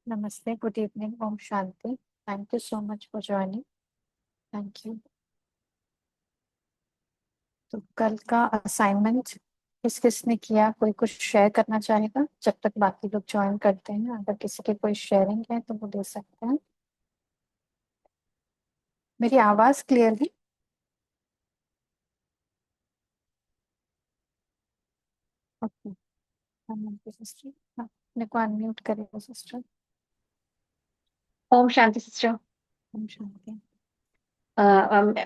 नमस्ते, good evening, ओम शांति। Thank you so much for joining. Thank you. तो कल का असाइनमेंट किस किसने किया, कोई कुछ शेयर करना चाहेगा जब तक बाकी लोग ज्वाइन करते हैं? अगर किसी के कोई शेयरिंग है तो वो दे सकते हैं। मेरी आवाज क्लियर है? ओके। सिस्टर, अपने को अनम्यूट करेगा सिस्टर। ओम शांति सिस्टर। ओम शांति।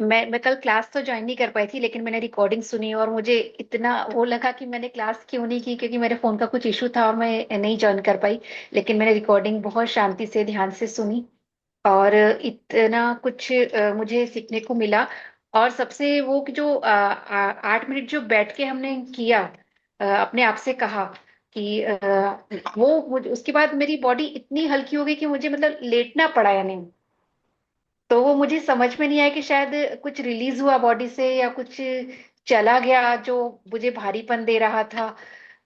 मैं कल क्लास तो ज्वाइन नहीं कर पाई थी, लेकिन मैंने रिकॉर्डिंग सुनी और मुझे इतना वो लगा कि मैंने क्लास क्यों नहीं की, क्योंकि मेरे फोन का कुछ इशू था और मैं नहीं ज्वाइन कर पाई। लेकिन मैंने रिकॉर्डिंग बहुत शांति से ध्यान से सुनी और इतना कुछ मुझे सीखने को मिला। और सबसे वो कि जो 8 मिनट जो बैठ के हमने किया, अपने आप से कहा कि उसके बाद मेरी बॉडी इतनी हल्की हो गई कि मुझे मतलब लेटना पड़ा या नहीं। तो वो मुझे समझ में नहीं आया कि शायद कुछ रिलीज हुआ बॉडी से या कुछ चला गया जो मुझे भारीपन दे रहा था।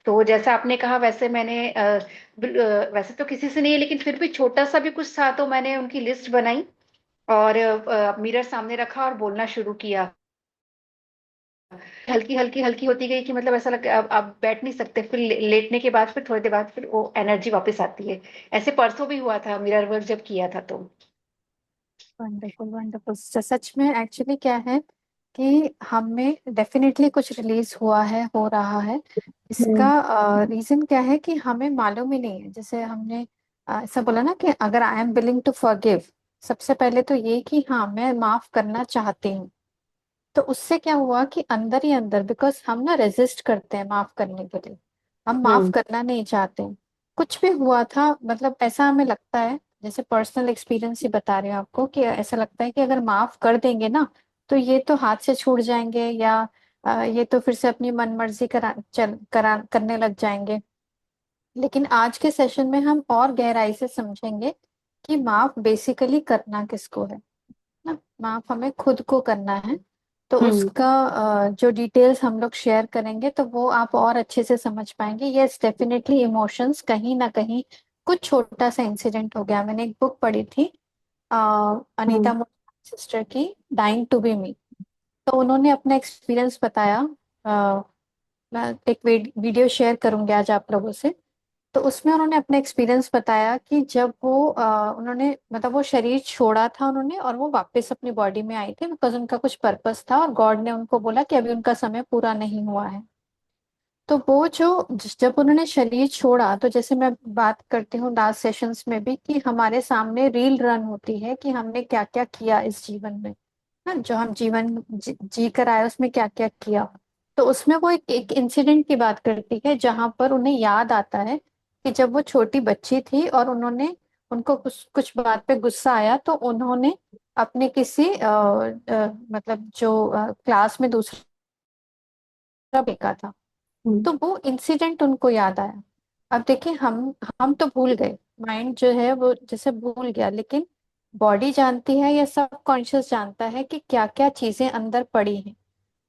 तो जैसा आपने कहा वैसे मैंने वैसे तो किसी से नहीं, लेकिन फिर भी छोटा सा भी कुछ था तो मैंने उनकी लिस्ट बनाई और मिरर सामने रखा और बोलना शुरू किया। हल्की हल्की हल्की होती गई कि मतलब ऐसा लगा अब बैठ नहीं सकते, फिर लेटने के बाद फिर थोड़ी देर बाद फिर वो एनर्जी वापस आती है। ऐसे परसों भी हुआ था मिरर वर्क जब किया था तो। Wonderful wonderful. सच में एक्चुअली क्या है कि हमें डेफिनेटली कुछ रिलीज हुआ है, हो रहा है। इसका हम्म। रीजन क्या है कि हमें मालूम ही नहीं है। जैसे हमने ऐसा बोला ना कि अगर I am willing to forgive, सबसे पहले तो ये कि हाँ मैं माफ करना चाहती हूँ। तो उससे क्या हुआ कि अंदर ही अंदर, बिकॉज हम ना रेजिस्ट करते हैं माफ करने के लिए, हम माफ हम्म। करना नहीं चाहते हैं। कुछ भी हुआ था, मतलब ऐसा हमें लगता है, जैसे पर्सनल एक्सपीरियंस ही बता रहे हो आपको, कि ऐसा लगता है कि अगर माफ कर देंगे ना तो ये तो हाथ से छूट जाएंगे, या ये तो फिर से अपनी मनमर्जी करने लग जाएंगे। लेकिन आज के सेशन में हम और गहराई से समझेंगे कि माफ बेसिकली करना किसको है ना। माफ हमें खुद को करना है। तो हम्म। उसका जो डिटेल्स हम लोग शेयर करेंगे तो वो आप और अच्छे से समझ पाएंगे। यस, डेफिनेटली इमोशंस कहीं ना कहीं, कुछ छोटा सा इंसिडेंट हो गया। मैंने एक बुक पढ़ी थी हम्म। अनीता सिस्टर की, डाइंग टू बी मी। तो उन्होंने अपना एक्सपीरियंस बताया। अ, मैं एक वीडियो शेयर करूंगी आज आप लोगों से। तो उसमें उन्होंने अपना एक्सपीरियंस बताया कि जब वो उन्होंने, मतलब वो शरीर छोड़ा था उन्होंने और वो वापस अपनी बॉडी में आई थी, बिकॉज उनका कुछ पर्पस था और गॉड ने उनको बोला कि अभी उनका समय पूरा नहीं हुआ है। तो वो जो जब उन्होंने शरीर छोड़ा, तो जैसे मैं बात करती हूँ लास्ट सेशंस में भी कि हमारे सामने रील रन होती है कि हमने क्या क्या किया इस जीवन में ना, जो हम जीवन जी कर आए उसमें क्या क्या किया। तो उसमें वो एक इंसिडेंट की बात करती है जहां पर उन्हें याद आता है कि जब वो छोटी बच्ची थी और उनको कुछ कुछ बात पे गुस्सा आया, तो उन्होंने अपने किसी मतलब जो क्लास में दूसरा फेंका था। हम्म। तो वो इंसिडेंट उनको याद आया। अब देखिए, हम तो भूल गए, माइंड जो है वो जैसे भूल गया, लेकिन बॉडी जानती है या सब कॉन्शियस जानता है कि क्या क्या चीजें अंदर पड़ी हैं।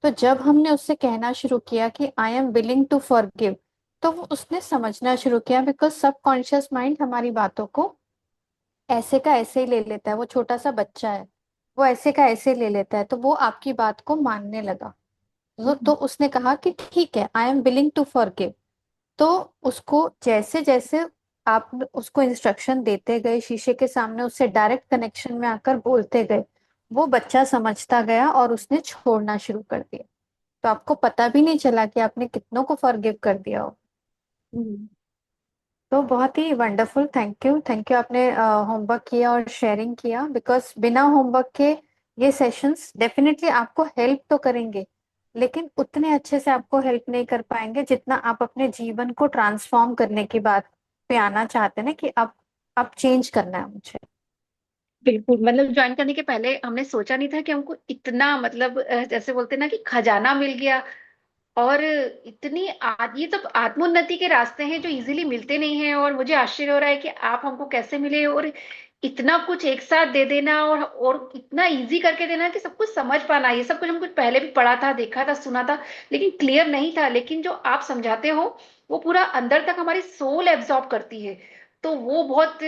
तो जब हमने उससे कहना शुरू किया कि I am willing to forgive, तो वो उसने समझना शुरू किया, बिकॉज सब कॉन्शियस माइंड हमारी बातों को ऐसे का ऐसे ही ले लेता है। वो छोटा सा बच्चा है, वो ऐसे का ऐसे ले लेता है, तो वो आपकी बात को मानने लगा। तो उसने कहा कि ठीक है, I am willing to forgive. तो उसको जैसे जैसे आप उसको इंस्ट्रक्शन देते गए, शीशे के सामने उससे डायरेक्ट कनेक्शन में आकर बोलते गए, वो बच्चा समझता गया और उसने छोड़ना शुरू कर दिया। तो आपको पता भी नहीं चला कि आपने कितनों को फॉरगिव कर दिया हो। हम्म। तो बहुत ही wonderful, thank you thank you. आपने होमवर्क किया और शेयरिंग किया, बिकॉज बिना होमवर्क के ये सेशंस डेफिनेटली आपको हेल्प तो करेंगे, लेकिन उतने अच्छे से आपको हेल्प नहीं कर पाएंगे जितना आप अपने जीवन को ट्रांसफॉर्म करने की बात पे आना चाहते हैं ना, कि अब चेंज करना है मुझे। बिल्कुल, मतलब ज्वाइन करने के पहले हमने सोचा नहीं था कि हमको इतना मतलब जैसे बोलते हैं ना कि खजाना मिल गया। और ये तो आत्मोन्नति के रास्ते हैं जो इजीली मिलते नहीं हैं, और मुझे आश्चर्य हो रहा है कि आप हमको कैसे मिले और इतना कुछ एक साथ दे देना और इतना इजी करके देना कि सब कुछ समझ पाना। ये सब कुछ हम कुछ पहले भी पढ़ा था, देखा था, सुना था, लेकिन क्लियर नहीं था। लेकिन जो आप समझाते हो वो पूरा अंदर तक हमारी सोल एब्जॉर्ब करती है। तो वो बहुत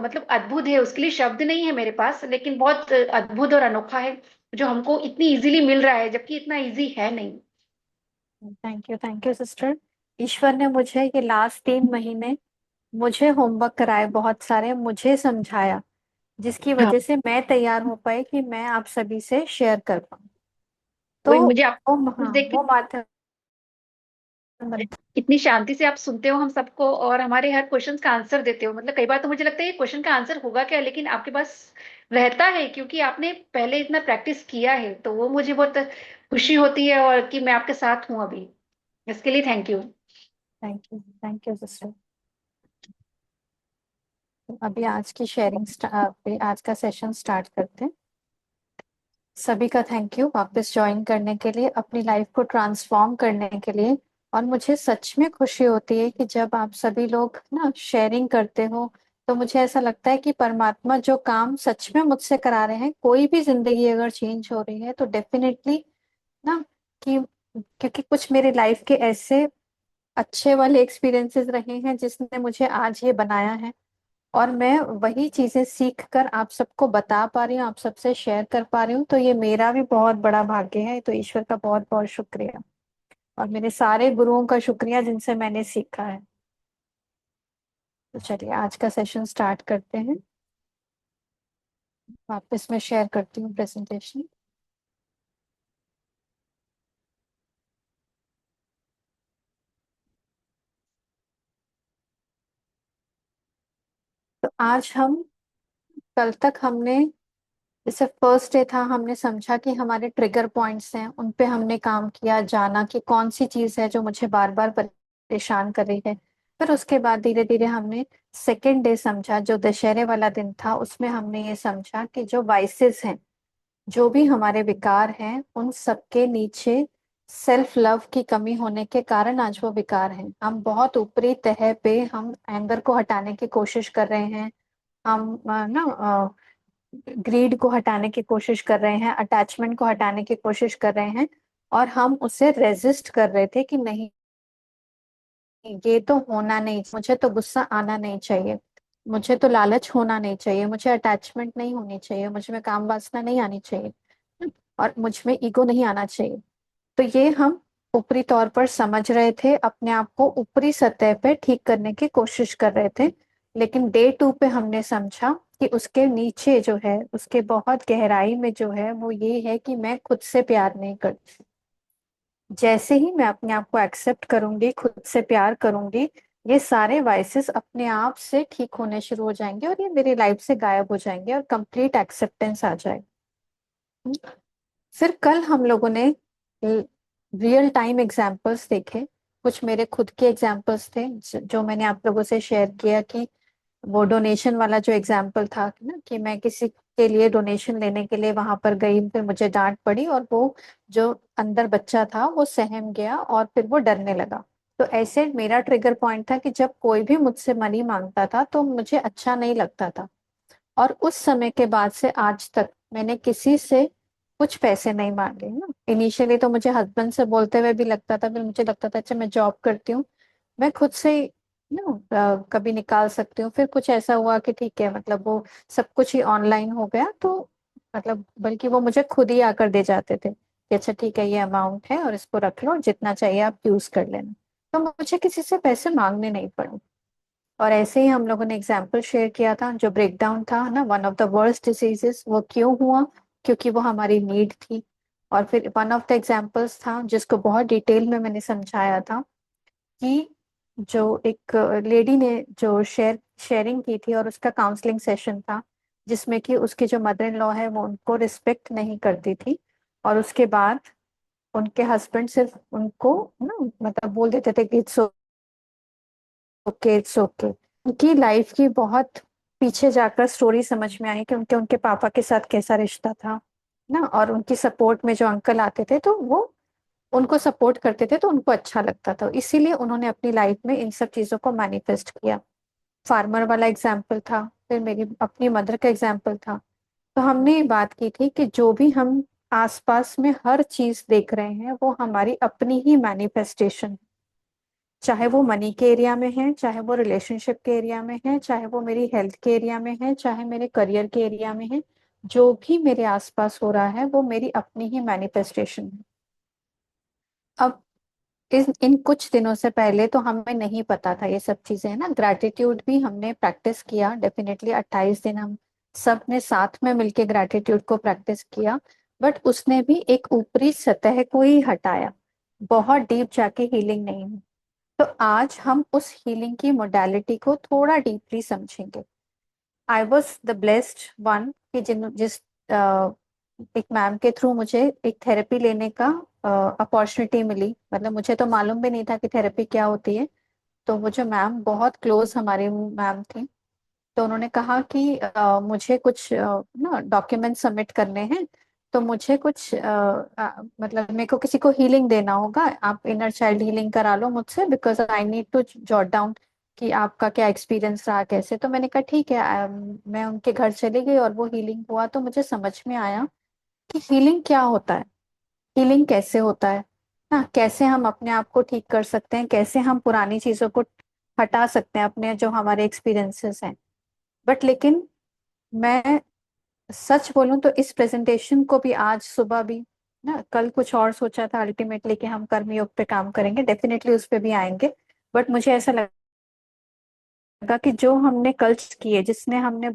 मतलब अद्भुत है, उसके लिए शब्द नहीं है मेरे पास, लेकिन बहुत अद्भुत और अनोखा है, जो हमको इतनी इजीली मिल रहा है, जबकि इतना इजी है नहीं। Thank you sister. ईश्वर ने मुझे ये लास्ट 3 महीने मुझे होमवर्क कराए, बहुत सारे मुझे समझाया, जिसकी हाँ, वजह से मैं तैयार हो पाई कि मैं आप सभी से शेयर कर पाऊँ। तो वही मुझे आप हाँ, देख के वो माध्यम बनता। इतनी शांति से आप सुनते हो हम सबको, और हमारे हर क्वेश्चन का आंसर देते हो। मतलब कई बार तो मुझे लगता है ये क्वेश्चन का आंसर होगा क्या, लेकिन आपके पास रहता है, क्योंकि आपने पहले इतना प्रैक्टिस किया है। तो वो मुझे बहुत खुशी होती है, और कि मैं आपके साथ हूँ अभी, इसके लिए thank you. Thank you sister. अभी आज की शेयरिंग, आज का सेशन स्टार्ट करते हैं। सभी का थैंक यू वापस ज्वाइन करने के लिए, अपनी लाइफ को ट्रांसफॉर्म करने के लिए। और मुझे सच में खुशी होती है कि जब आप सभी लोग ना शेयरिंग करते हो, तो मुझे ऐसा लगता है कि परमात्मा जो काम सच में मुझसे करा रहे हैं, कोई भी जिंदगी अगर चेंज हो रही है तो डेफिनेटली ना, कि क्योंकि कुछ मेरे लाइफ के ऐसे अच्छे वाले एक्सपीरियंसेस रहे हैं जिसने मुझे आज ये बनाया है, और मैं वही चीजें सीख कर आप सबको बता पा रही हूँ, आप सबसे शेयर कर पा रही हूँ, तो ये मेरा भी बहुत बड़ा भाग्य है। तो ईश्वर का बहुत बहुत शुक्रिया, और मेरे सारे गुरुओं का शुक्रिया जिनसे मैंने सीखा है। तो चलिए आज का सेशन स्टार्ट करते हैं। वापस मैं शेयर करती हूँ प्रेजेंटेशन। तो आज हम, कल तक हमने, जैसे फर्स्ट डे था, हमने समझा कि हमारे ट्रिगर पॉइंट्स हैं, उन पे हमने काम किया, जाना कि कौन सी चीज है जो मुझे बार बार परेशान कर रही है। फिर उसके बाद धीरे धीरे हमने सेकेंड डे समझा, जो दशहरे वाला दिन था, उसमें हमने ये समझा कि जो वाइसेस हैं, जो भी हमारे विकार हैं, उन सबके नीचे सेल्फ लव की कमी होने के कारण आज वो विकार हैं। हम बहुत ऊपरी तह पे हम एंगर को हटाने की कोशिश कर रहे हैं, हम ग्रीड को हटाने की कोशिश कर रहे हैं, अटैचमेंट को हटाने की कोशिश कर रहे हैं, और हम उसे रेजिस्ट कर रहे थे कि नहीं, ये तो होना नहीं, मुझे तो गुस्सा आना नहीं चाहिए, मुझे तो लालच होना नहीं चाहिए, मुझे अटैचमेंट नहीं होनी चाहिए, मुझ में काम वासना नहीं आनी चाहिए, और मुझ में ईगो नहीं आना चाहिए। तो ये हम ऊपरी तौर पर समझ रहे थे, अपने आप को ऊपरी सतह पे ठीक करने की कोशिश कर रहे थे। लेकिन डे 2 पे हमने समझा कि उसके नीचे जो है, उसके बहुत गहराई में जो है, वो ये है कि मैं खुद से प्यार नहीं करती। जैसे ही मैं अपने आप को एक्सेप्ट करूंगी, खुद से प्यार करूंगी, ये सारे वाइसेस अपने आप से ठीक होने शुरू हो जाएंगे, और ये मेरी लाइफ से गायब हो जाएंगे, और कंप्लीट एक्सेप्टेंस आ जाएगा। फिर कल हम लोगों ने रियल टाइम एग्जाम्पल्स देखे। कुछ मेरे खुद के एग्जाम्पल्स थे, जो मैंने आप लोगों से शेयर किया, कि वो डोनेशन वाला जो एग्जाम्पल था ना, कि मैं किसी के लिए डोनेशन लेने के लिए वहां पर गई, फिर मुझे डांट पड़ी, और वो जो अंदर बच्चा था वो सहम गया, और फिर वो डरने लगा। तो ऐसे मेरा ट्रिगर पॉइंट था कि जब कोई भी मुझसे मनी मांगता था तो मुझे अच्छा नहीं लगता था, और उस समय के बाद से आज तक मैंने किसी से कुछ पैसे नहीं मांगे ना। इनिशियली तो मुझे हस्बैंड से बोलते हुए भी लगता था, फिर मुझे लगता था अच्छा मैं जॉब करती हूँ, मैं खुद से ही कभी निकाल सकती हूँ। फिर कुछ ऐसा हुआ कि ठीक है, मतलब वो सब कुछ ही ऑनलाइन हो गया, तो मतलब बल्कि वो मुझे खुद ही आकर दे जाते थे कि अच्छा ठीक है, ये अमाउंट है और इसको रख लो, जितना चाहिए आप यूज कर लेना। तो मुझे किसी से पैसे मांगने नहीं पड़े। और ऐसे ही हम लोगों ने एग्जाम्पल शेयर किया था, जो ब्रेकडाउन था ना, one of the worst diseases, वो क्यों हुआ, क्योंकि वो हमारी नीड थी। और फिर वन ऑफ द एग्जाम्पल्स था जिसको बहुत डिटेल में मैंने समझाया था, कि जो एक लेडी ने जो शेयरिंग की थी, और उसका काउंसलिंग सेशन था, जिसमें कि उसकी जो मदर इन लॉ है वो उनको रिस्पेक्ट नहीं करती थी, और उसके बाद उनके हस्बैंड सिर्फ उनको ना, मतलब बोल देते थे कि इट्स ओके, इट्स ओके। उनकी लाइफ की बहुत पीछे जाकर स्टोरी समझ में आई कि उनके उनके पापा के साथ कैसा रिश्ता था ना, और उनकी सपोर्ट में जो अंकल आते थे तो वो उनको सपोर्ट करते थे, तो उनको अच्छा लगता था, इसीलिए उन्होंने अपनी लाइफ में इन सब चीजों को मैनिफेस्ट किया। फार्मर वाला एग्जाम्पल था, फिर मेरी अपनी मदर का एग्जाम्पल था। तो हमने ये बात की थी कि जो भी हम आसपास में हर चीज देख रहे हैं, वो हमारी अपनी ही मैनिफेस्टेशन, चाहे वो मनी के एरिया में है, चाहे वो रिलेशनशिप के एरिया में है, चाहे वो मेरी हेल्थ के एरिया में है, चाहे मेरे करियर के एरिया में है। जो भी मेरे आसपास हो रहा है वो मेरी अपनी ही मैनिफेस्टेशन है। अब इन कुछ दिनों से पहले तो हमें नहीं पता था ये सब चीजें, है ना। ग्रैटिट्यूड भी हमने प्रैक्टिस किया डेफिनेटली, 28 दिन हम सब ने साथ में मिलके ग्रैटिट्यूड को प्रैक्टिस किया। बट उसने भी एक ऊपरी सतह को ही हटाया, बहुत डीप जाके हीलिंग नहीं हुई। तो आज हम उस हीलिंग की मोडालिटी को थोड़ा डीपली समझेंगे। I was the blessed one कि जिस एक मैम के थ्रू मुझे एक थेरेपी लेने का अपॉर्चुनिटी मिली। मतलब मुझे तो मालूम भी नहीं था कि थेरेपी क्या होती है। तो वो जो मैम बहुत क्लोज हमारी मैम थी, तो उन्होंने कहा कि मुझे कुछ ना डॉक्यूमेंट सबमिट करने हैं। तो मुझे कुछ मतलब मेरे को किसी को हीलिंग देना होगा, आप इनर चाइल्ड हीलिंग करा लो मुझसे, because I need to jot down कि आपका क्या एक्सपीरियंस रहा कैसे। तो मैंने कहा ठीक है। मैं उनके घर चली गई और वो हीलिंग हुआ, तो मुझे समझ में आया कि हीलिंग क्या होता है, हीलिंग कैसे होता है ना, कैसे हम अपने आप को ठीक कर सकते हैं, कैसे हम पुरानी चीजों को हटा सकते हैं अपने जो हमारे एक्सपीरियंसेस हैं। बट लेकिन मैं सच बोलूं तो इस प्रेजेंटेशन को भी आज सुबह भी ना, कल कुछ और सोचा था अल्टीमेटली कि हम कर्मयोग पे काम करेंगे, डेफिनेटली उस पे भी आएंगे। बट मुझे ऐसा लगा कि जो हमने कल किए, जिसने हमने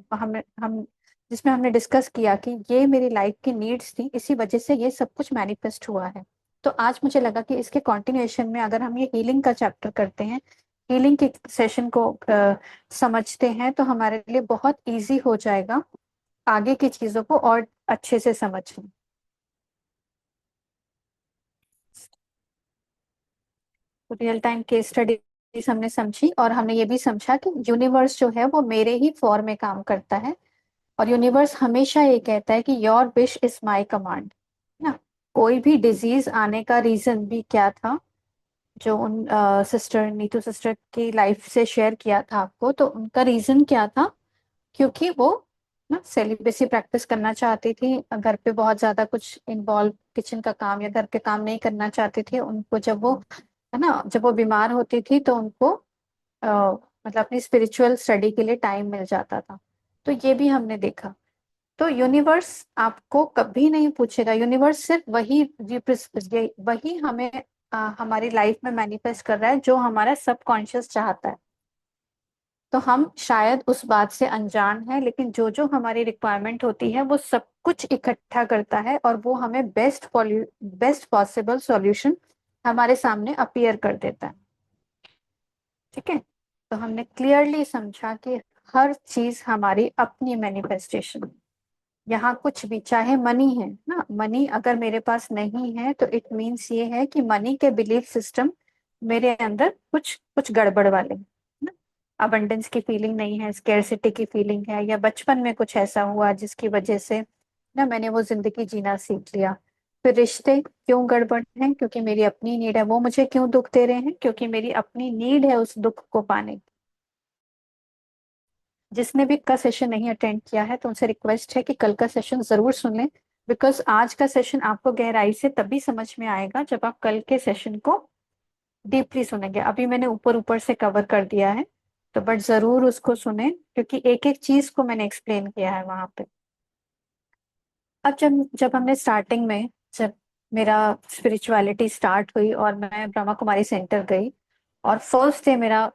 हम जिसमें हमने डिस्कस किया कि ये मेरी लाइफ की नीड्स थी, इसी वजह से ये सब कुछ मैनिफेस्ट हुआ है। तो आज मुझे लगा कि इसके कंटिन्यूएशन में अगर हम ये हीलिंग का चैप्टर करते हैं, हीलिंग के सेशन को समझते हैं, तो हमारे लिए बहुत इजी हो जाएगा आगे की चीजों को और अच्छे से समझना। तो रियल टाइम केस स्टडीज हमने समझी, और हमने ये भी समझा कि यूनिवर्स जो है वो मेरे ही फॉर्म में काम करता है। और यूनिवर्स हमेशा ये कहता है कि your wish is my command, ना। कोई भी डिजीज आने का रीजन भी क्या था, जो उन सिस्टर नीतू सिस्टर की लाइफ से शेयर किया था आपको, तो उनका रीजन क्या था? क्योंकि वो ना सेलिब्रेसी प्रैक्टिस करना चाहती थी, घर पे बहुत ज्यादा कुछ इन्वॉल्व, किचन का काम या घर के काम नहीं करना चाहती थी। उनको जब वो, है ना, जब वो बीमार होती थी तो उनको मतलब अपनी स्पिरिचुअल स्टडी के लिए टाइम मिल जाता था। तो ये भी हमने देखा। तो यूनिवर्स आपको कभी नहीं पूछेगा, यूनिवर्स सिर्फ वही हमें हमारी लाइफ में मैनिफेस्ट कर रहा है जो हमारा सबकॉन्शियस चाहता है। तो हम शायद उस बात से अनजान है, लेकिन जो जो हमारी रिक्वायरमेंट होती है वो सब कुछ इकट्ठा करता है और वो हमें बेस्ट पॉसिबल सॉल्यूशन हमारे सामने अपीयर कर देता है। ठीक है। तो हमने क्लियरली समझा कि हर चीज हमारी अपनी मैनिफेस्टेशन। यहाँ कुछ भी, चाहे मनी है ना, मनी अगर मेरे पास नहीं है तो इट मीन्स ये है कि मनी के बिलीफ सिस्टम मेरे अंदर कुछ कुछ गड़बड़ वाले हैं ना। अबंडेंस की फीलिंग नहीं है, स्केर्सिटी की फीलिंग है, या बचपन में कुछ ऐसा हुआ जिसकी वजह से ना मैंने वो जिंदगी जीना सीख लिया। फिर रिश्ते क्यों गड़बड़ हैं? क्योंकि मेरी अपनी नीड है। वो मुझे क्यों दुख दे रहे हैं? क्योंकि मेरी अपनी नीड है उस दुख को पाने की। जिसने भी का सेशन नहीं अटेंड किया है तो उनसे रिक्वेस्ट है कि कल का सेशन जरूर सुन लें, बिकॉज आज का सेशन आपको गहराई से तभी समझ में आएगा जब आप कल के सेशन को डीपली सुनेंगे। अभी मैंने ऊपर ऊपर से कवर कर दिया है, तो बट जरूर उसको सुने, क्योंकि एक एक चीज को मैंने एक्सप्लेन किया है वहां पे। अब जब जब हमने स्टार्टिंग में, जब मेरा स्पिरिचुअलिटी स्टार्ट हुई और मैं ब्रह्मा कुमारी सेंटर गई, और फर्स्ट डे मेरा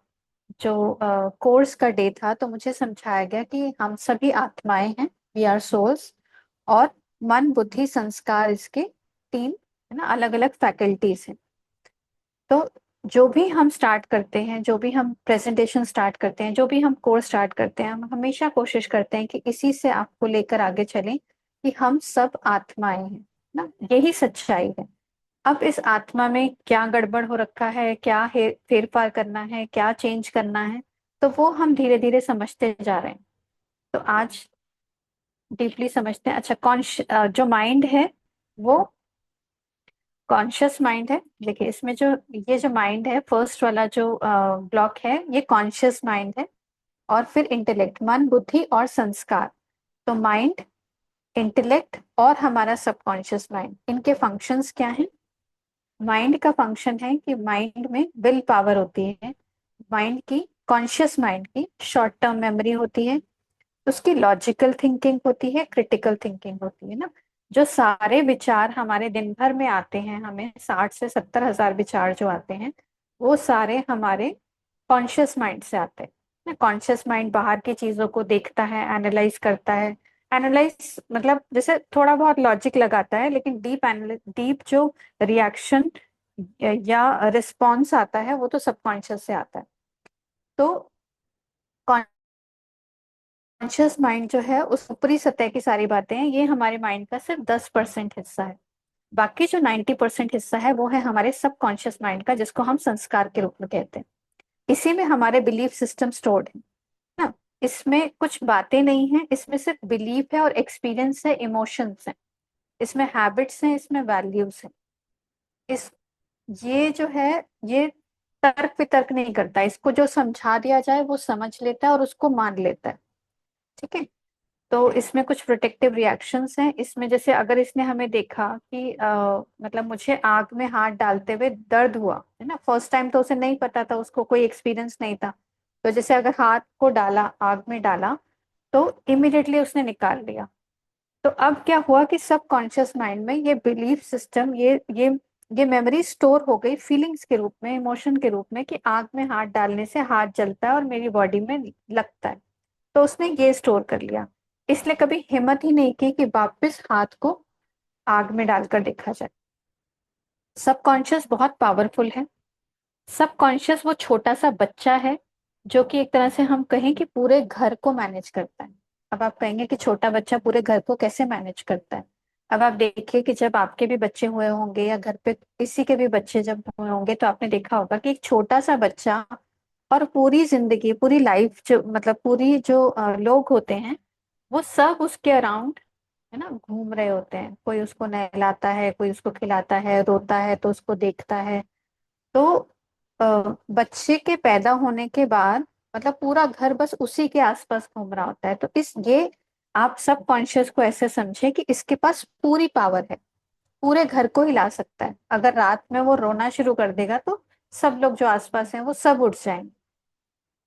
जो कोर्स का डे था, तो मुझे समझाया गया कि हम सभी आत्माएं हैं, वी आर सोल्स। और मन बुद्धि संस्कार, इसके तीन, है ना, अलग अलग फैकल्टीज हैं। तो जो भी हम स्टार्ट करते हैं, जो भी हम प्रेजेंटेशन स्टार्ट करते हैं, जो भी हम कोर्स स्टार्ट करते हैं, हम हमेशा कोशिश करते हैं कि इसी से आपको लेकर आगे चलें कि हम सब आत्माएं हैं ना, यही सच्चाई है। अब इस आत्मा में क्या गड़बड़ हो रखा है, क्या फेरफार करना है, क्या चेंज करना है, तो वो हम धीरे धीरे समझते जा रहे हैं। तो आज डीपली समझते हैं। अच्छा, जो माइंड है वो कॉन्शियस माइंड है। देखिए इसमें जो, ये जो माइंड है, फर्स्ट वाला जो ब्लॉक है, ये कॉन्शियस माइंड है। और फिर इंटेलेक्ट, मन बुद्धि और संस्कार। तो माइंड, इंटेलेक्ट और हमारा सबकॉन्शियस माइंड, इनके फंक्शंस क्या हैं? माइंड का फंक्शन है कि माइंड में विल पावर होती है, माइंड की, कॉन्शियस माइंड की शॉर्ट टर्म मेमोरी होती है, उसकी लॉजिकल थिंकिंग होती है, क्रिटिकल थिंकिंग होती है ना। जो सारे विचार हमारे दिन भर में आते हैं, हमें 60 से 70 हजार विचार जो आते हैं, वो सारे हमारे कॉन्शियस माइंड से आते हैं ना। कॉन्शियस माइंड बाहर की चीजों को देखता है, एनालाइज करता है। एनालाइज मतलब जैसे थोड़ा बहुत लॉजिक लगाता है, लेकिन डीप जो रिएक्शन या रिस्पॉन्स आता है वो तो सबकॉन्शियस से आता है। तो कॉन्शियस माइंड जो है, उस ऊपरी सतह की सारी बातें हैं, ये हमारे माइंड का सिर्फ 10% हिस्सा है। बाकी जो 90% हिस्सा है वो है हमारे सबकॉन्शियस माइंड का, जिसको हम संस्कार के रूप में कहते हैं। इसी में हमारे बिलीफ सिस्टम स्टोर्ड है ना। इसमें कुछ बातें नहीं है, इसमें सिर्फ बिलीफ है और एक्सपीरियंस है, इमोशंस है, इसमें हैबिट्स हैं, इसमें वैल्यूज हैं। इस ये जो है, ये तर्क वितर्क नहीं करता, इसको जो समझा दिया जाए वो समझ लेता है और उसको मान लेता है। ठीक है। तो इसमें कुछ प्रोटेक्टिव रिएक्शंस हैं इसमें, जैसे अगर इसने हमें देखा कि मतलब मुझे आग में हाथ डालते हुए दर्द हुआ है ना, फर्स्ट टाइम तो उसे नहीं पता था, उसको कोई एक्सपीरियंस नहीं था। तो जैसे अगर हाथ को डाला, आग में डाला, तो इमिडिएटली उसने निकाल लिया। तो अब क्या हुआ कि सबकॉन्शियस माइंड में ये बिलीफ सिस्टम, ये मेमोरी स्टोर हो गई फीलिंग्स के रूप में, इमोशन के रूप में, कि आग में हाथ डालने से हाथ जलता है और मेरी बॉडी में लगता है। तो उसने ये स्टोर कर लिया, इसलिए कभी हिम्मत ही नहीं की कि वापस हाथ को आग में डालकर देखा जाए। सबकॉन्शियस बहुत पावरफुल है। सबकॉन्शियस वो छोटा सा बच्चा है जो कि एक तरह से हम कहें कि पूरे घर को मैनेज करता है। अब आप कहेंगे कि छोटा बच्चा पूरे घर को कैसे मैनेज करता है। अब आप देखिए कि जब आपके भी बच्चे हुए होंगे या घर पे किसी के भी बच्चे जब हुए होंगे, तो आपने देखा होगा कि एक छोटा सा बच्चा और पूरी जिंदगी, पूरी लाइफ, जो मतलब पूरी जो लोग होते हैं, वो सब उसके अराउंड है ना, घूम रहे होते हैं। कोई उसको नहलाता है, कोई उसको खिलाता है, रोता है तो उसको देखता है। तो बच्चे के पैदा होने के बाद मतलब पूरा घर बस उसी के आसपास घूम रहा होता है। तो इस ये आप सब कॉन्शियस को ऐसे समझे कि इसके पास पूरी पावर है, पूरे घर को हिला सकता है। अगर रात में वो रोना शुरू कर देगा तो सब लोग जो आसपास हैं वो सब उठ जाएंगे।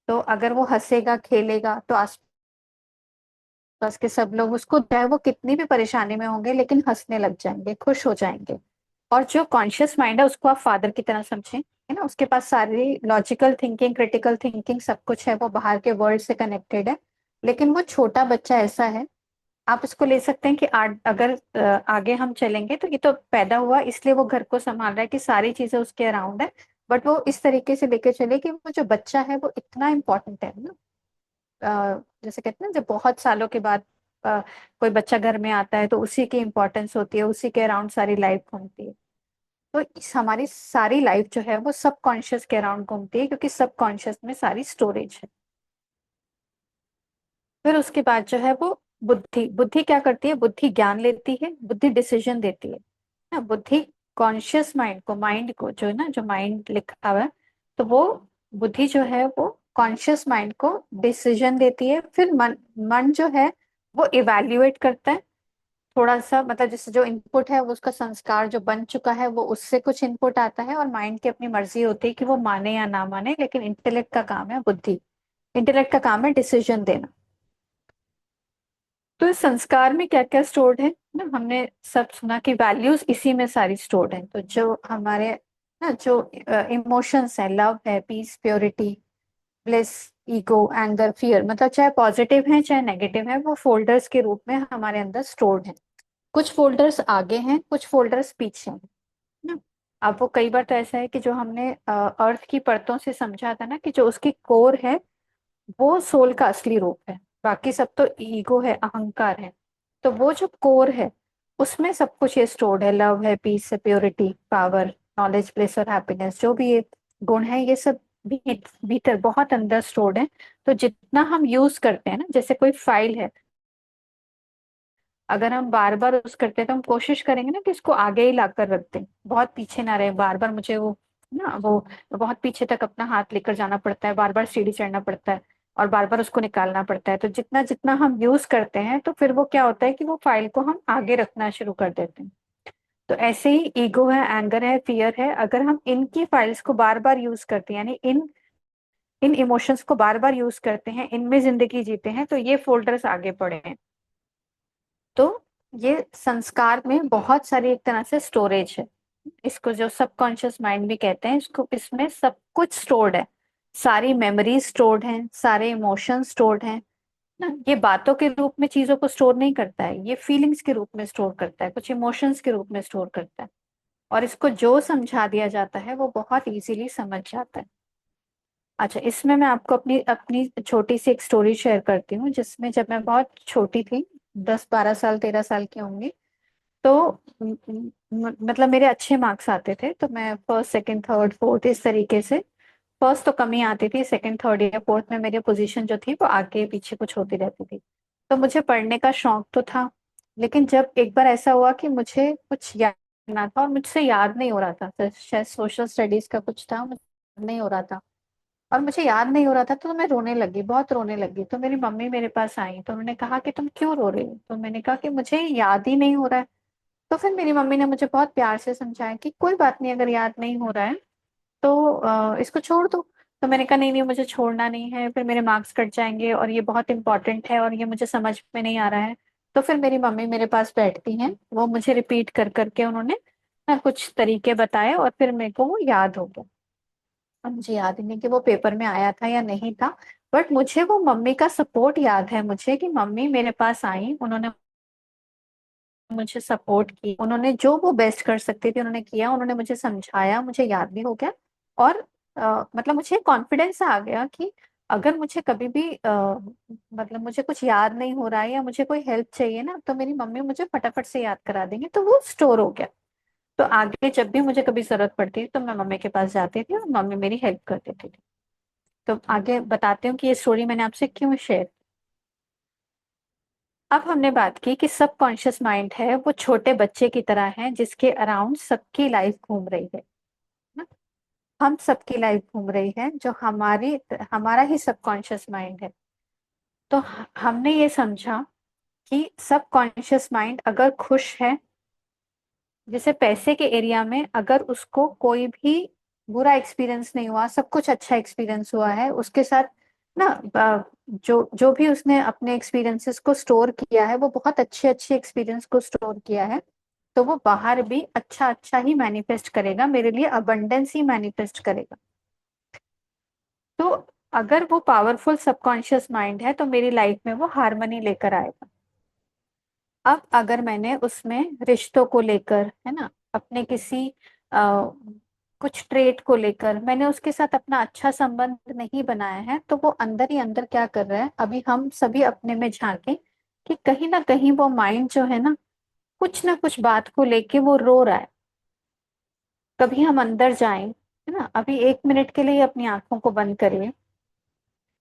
तो अगर वो हंसेगा, खेलेगा, तो आसपास के सब लोग उसको, चाहे वो कितनी भी परेशानी में होंगे, लेकिन हंसने लग जाएंगे, खुश हो जाएंगे। और जो कॉन्शियस माइंड है उसको आप फादर की तरह समझें, है ना। उसके पास सारी लॉजिकल थिंकिंग, क्रिटिकल थिंकिंग, सब कुछ है, वो बाहर के वर्ल्ड से कनेक्टेड है। लेकिन वो छोटा बच्चा ऐसा है, आप इसको ले सकते हैं कि अगर आगे हम चलेंगे तो ये तो पैदा हुआ इसलिए वो घर को संभाल रहा है कि सारी चीजें उसके अराउंड है। बट वो इस तरीके से लेके चले कि वो जो बच्चा है वो इतना इम्पोर्टेंट है ना। जैसे कहते हैं ना, जब बहुत सालों के बाद अ, कोई बच्चा घर में आता है तो उसी की इम्पोर्टेंस होती है, उसी के अराउंड सारी लाइफ घूमती है। तो इस हमारी सारी लाइफ जो है वो सबकॉन्शियस के अराउंड घूमती है, क्योंकि सबकॉन्शियस में सारी स्टोरेज है। फिर उसके बाद जो है वो बुद्धि, बुद्धि क्या करती है, बुद्धि ज्ञान लेती है, बुद्धि डिसीजन देती है ना। बुद्धि कॉन्शियस माइंड को, माइंड को जो है ना, जो माइंड लिखा हुआ है, तो वो बुद्धि जो है वो कॉन्शियस माइंड को डिसीजन देती है। फिर मन, मन जो है वो इवैल्यूएट करता है थोड़ा सा, मतलब जैसे जो इनपुट है वो उसका संस्कार जो बन चुका है वो, उससे कुछ इनपुट आता है, और माइंड की अपनी मर्जी होती है कि वो माने या ना माने, लेकिन इंटेलेक्ट का काम है, बुद्धि, इंटेलेक्ट का काम है डिसीजन देना। तो इस संस्कार में क्या क्या स्टोर्ड है ना, हमने सब सुना कि वैल्यूज इसी में सारी स्टोर्ड है। तो जो हमारे ना जो इमोशंस है, लव है, peace, purity, bliss, ego, anger, fear, मतलब चाहे पॉजिटिव है चाहे नेगेटिव है, वो फोल्डर्स के रूप में हमारे अंदर स्टोर्ड है। कुछ फोल्डर्स आगे हैं, कुछ फोल्डर्स पीछे हैं ना। अब वो कई बार तो ऐसा है कि जो हमने अर्थ की परतों से समझा था ना, कि जो उसकी कोर है वो सोल का असली रूप है, बाकी सब तो ईगो है, अहंकार है। तो वो जो कोर है उसमें सब कुछ ये स्टोर्ड है, लव है, पीस है, प्योरिटी, पावर, नॉलेज, प्लेस और हैप्पीनेस, जो भी ये गुण है, ये सब भीतर बहुत अंदर स्टोर्ड है। तो जितना हम यूज करते हैं ना, जैसे कोई फाइल है, अगर हम बार बार यूज करते हैं तो हम कोशिश करेंगे ना कि इसको आगे ही लाकर रख दें, बहुत पीछे ना रहे। बार बार मुझे वो ना वो बहुत पीछे तक अपना हाथ लेकर जाना पड़ता है, बार बार सीढ़ी चढ़ना पड़ता है, और बार बार उसको निकालना पड़ता है। तो जितना जितना हम यूज करते हैं तो फिर वो क्या होता है कि वो फाइल को हम आगे रखना शुरू कर देते हैं। तो ऐसे ही ईगो है, एंगर है, फियर है, अगर हम इनकी फाइल्स को बार बार यूज करते हैं, यानी इन इन इमोशंस को बार बार यूज करते हैं, इनमें जिंदगी जीते हैं, तो ये फोल्डर्स आगे पड़े हैं। तो ये संस्कार में बहुत सारी एक तरह से स्टोरेज है। इसको जो सबकॉन्शियस माइंड भी कहते हैं, इसको इसमें सब कुछ स्टोर्ड है। सारी मेमोरीज स्टोर्ड हैं, सारे इमोशंस स्टोर्ड हैं ना। ये बातों के रूप में चीजों को स्टोर नहीं करता है, ये फीलिंग्स के रूप में स्टोर करता है, कुछ इमोशंस के रूप में स्टोर करता है। और इसको जो समझा दिया जाता है वो बहुत इजीली समझ जाता है। अच्छा, इसमें मैं आपको अपनी अपनी छोटी सी एक स्टोरी शेयर करती हूँ, जिसमें जब मैं बहुत छोटी थी, 10 12 साल 13 साल की होंगी, तो मतलब मेरे अच्छे मार्क्स आते थे, तो मैं फर्स्ट सेकंड थर्ड फोर्थ इस तरीके से, फर्स्ट तो कम ही आती थी, सेकंड थर्ड या फोर्थ में मेरी पोजीशन जो थी वो आगे पीछे कुछ होती रहती थी। तो मुझे पढ़ने का शौक तो था, लेकिन जब एक बार ऐसा हुआ कि मुझे कुछ याद करना था और मुझसे याद नहीं हो रहा था, तो शायद सोशल स्टडीज का कुछ था, मुझे याद नहीं हो रहा था, और मुझे याद नहीं हो रहा था, तो मैं रोने लगी, बहुत रोने लगी। तो मेरी मम्मी मेरे पास आई, तो उन्होंने कहा कि तुम क्यों रो रही हो? तो मैंने कहा कि मुझे याद ही नहीं हो रहा है। तो फिर मेरी मम्मी ने मुझे बहुत प्यार से समझाया कि कोई बात नहीं, अगर याद नहीं हो रहा है तो इसको छोड़ दो। तो मैंने कहा नहीं नहीं, मुझे छोड़ना नहीं है, फिर मेरे मार्क्स कट जाएंगे और ये बहुत इंपॉर्टेंट है और ये मुझे समझ में नहीं आ रहा है। तो फिर मेरी मम्मी मेरे पास बैठती हैं, वो मुझे रिपीट कर करके उन्होंने ना कुछ तरीके बताए, और फिर मेरे को वो याद हो गया। अब मुझे याद ही नहीं कि वो पेपर में आया था या नहीं था, बट मुझे वो मम्मी का सपोर्ट याद है, मुझे कि मम्मी मेरे पास आई, उन्होंने मुझे सपोर्ट की, उन्होंने जो वो बेस्ट कर सकती थी उन्होंने किया, उन्होंने मुझे समझाया, मुझे याद भी हो गया। और मतलब मुझे कॉन्फिडेंस आ गया कि अगर मुझे कभी भी मतलब मुझे कुछ याद नहीं हो रहा है या मुझे कोई हेल्प चाहिए ना, तो मेरी मम्मी मुझे फटाफट से याद करा देंगे, तो वो स्टोर हो गया। तो आगे जब भी मुझे कभी जरूरत पड़ती तो मैं मम्मी के पास जाती थी और मम्मी मेरी हेल्प कर देती थी। तो आगे बताती हूँ कि ये स्टोरी मैंने आपसे क्यों शेयर। अब हमने बात की कि सबकॉन्शियस माइंड है वो छोटे बच्चे की तरह है, जिसके अराउंड सबकी लाइफ घूम रही है ना। हम सबकी लाइफ घूम रही है, जो हमारी हमारा ही सबकॉन्शियस माइंड है। तो हमने ये समझा कि सबकॉन्शियस माइंड अगर खुश है, जैसे पैसे के एरिया में अगर उसको कोई भी बुरा एक्सपीरियंस नहीं हुआ, सब कुछ अच्छा एक्सपीरियंस हुआ है उसके साथ ना, जो जो भी उसने अपने एक्सपीरियंसेस को स्टोर किया है, वो बहुत अच्छे अच्छे एक्सपीरियंस को स्टोर किया है, तो वो बाहर भी अच्छा अच्छा ही मैनिफेस्ट करेगा, मेरे लिए अबंडेंस ही मैनिफेस्ट करेगा। तो अगर वो पावरफुल सबकॉन्शियस माइंड है, तो मेरी लाइफ में वो हार्मनी लेकर आएगा। अब अगर मैंने उसमें रिश्तों को लेकर, है ना, अपने किसी आ, कुछ ट्रेट को लेकर मैंने उसके साथ अपना अच्छा संबंध नहीं बनाया है, तो वो अंदर ही अंदर क्या कर रहा है, अभी हम सभी अपने में झांके कि कहीं ना कहीं वो माइंड जो है ना कुछ बात को लेके वो रो रहा है। कभी हम अंदर जाएं, है ना, अभी 1 मिनट के लिए अपनी आंखों को बंद करिए।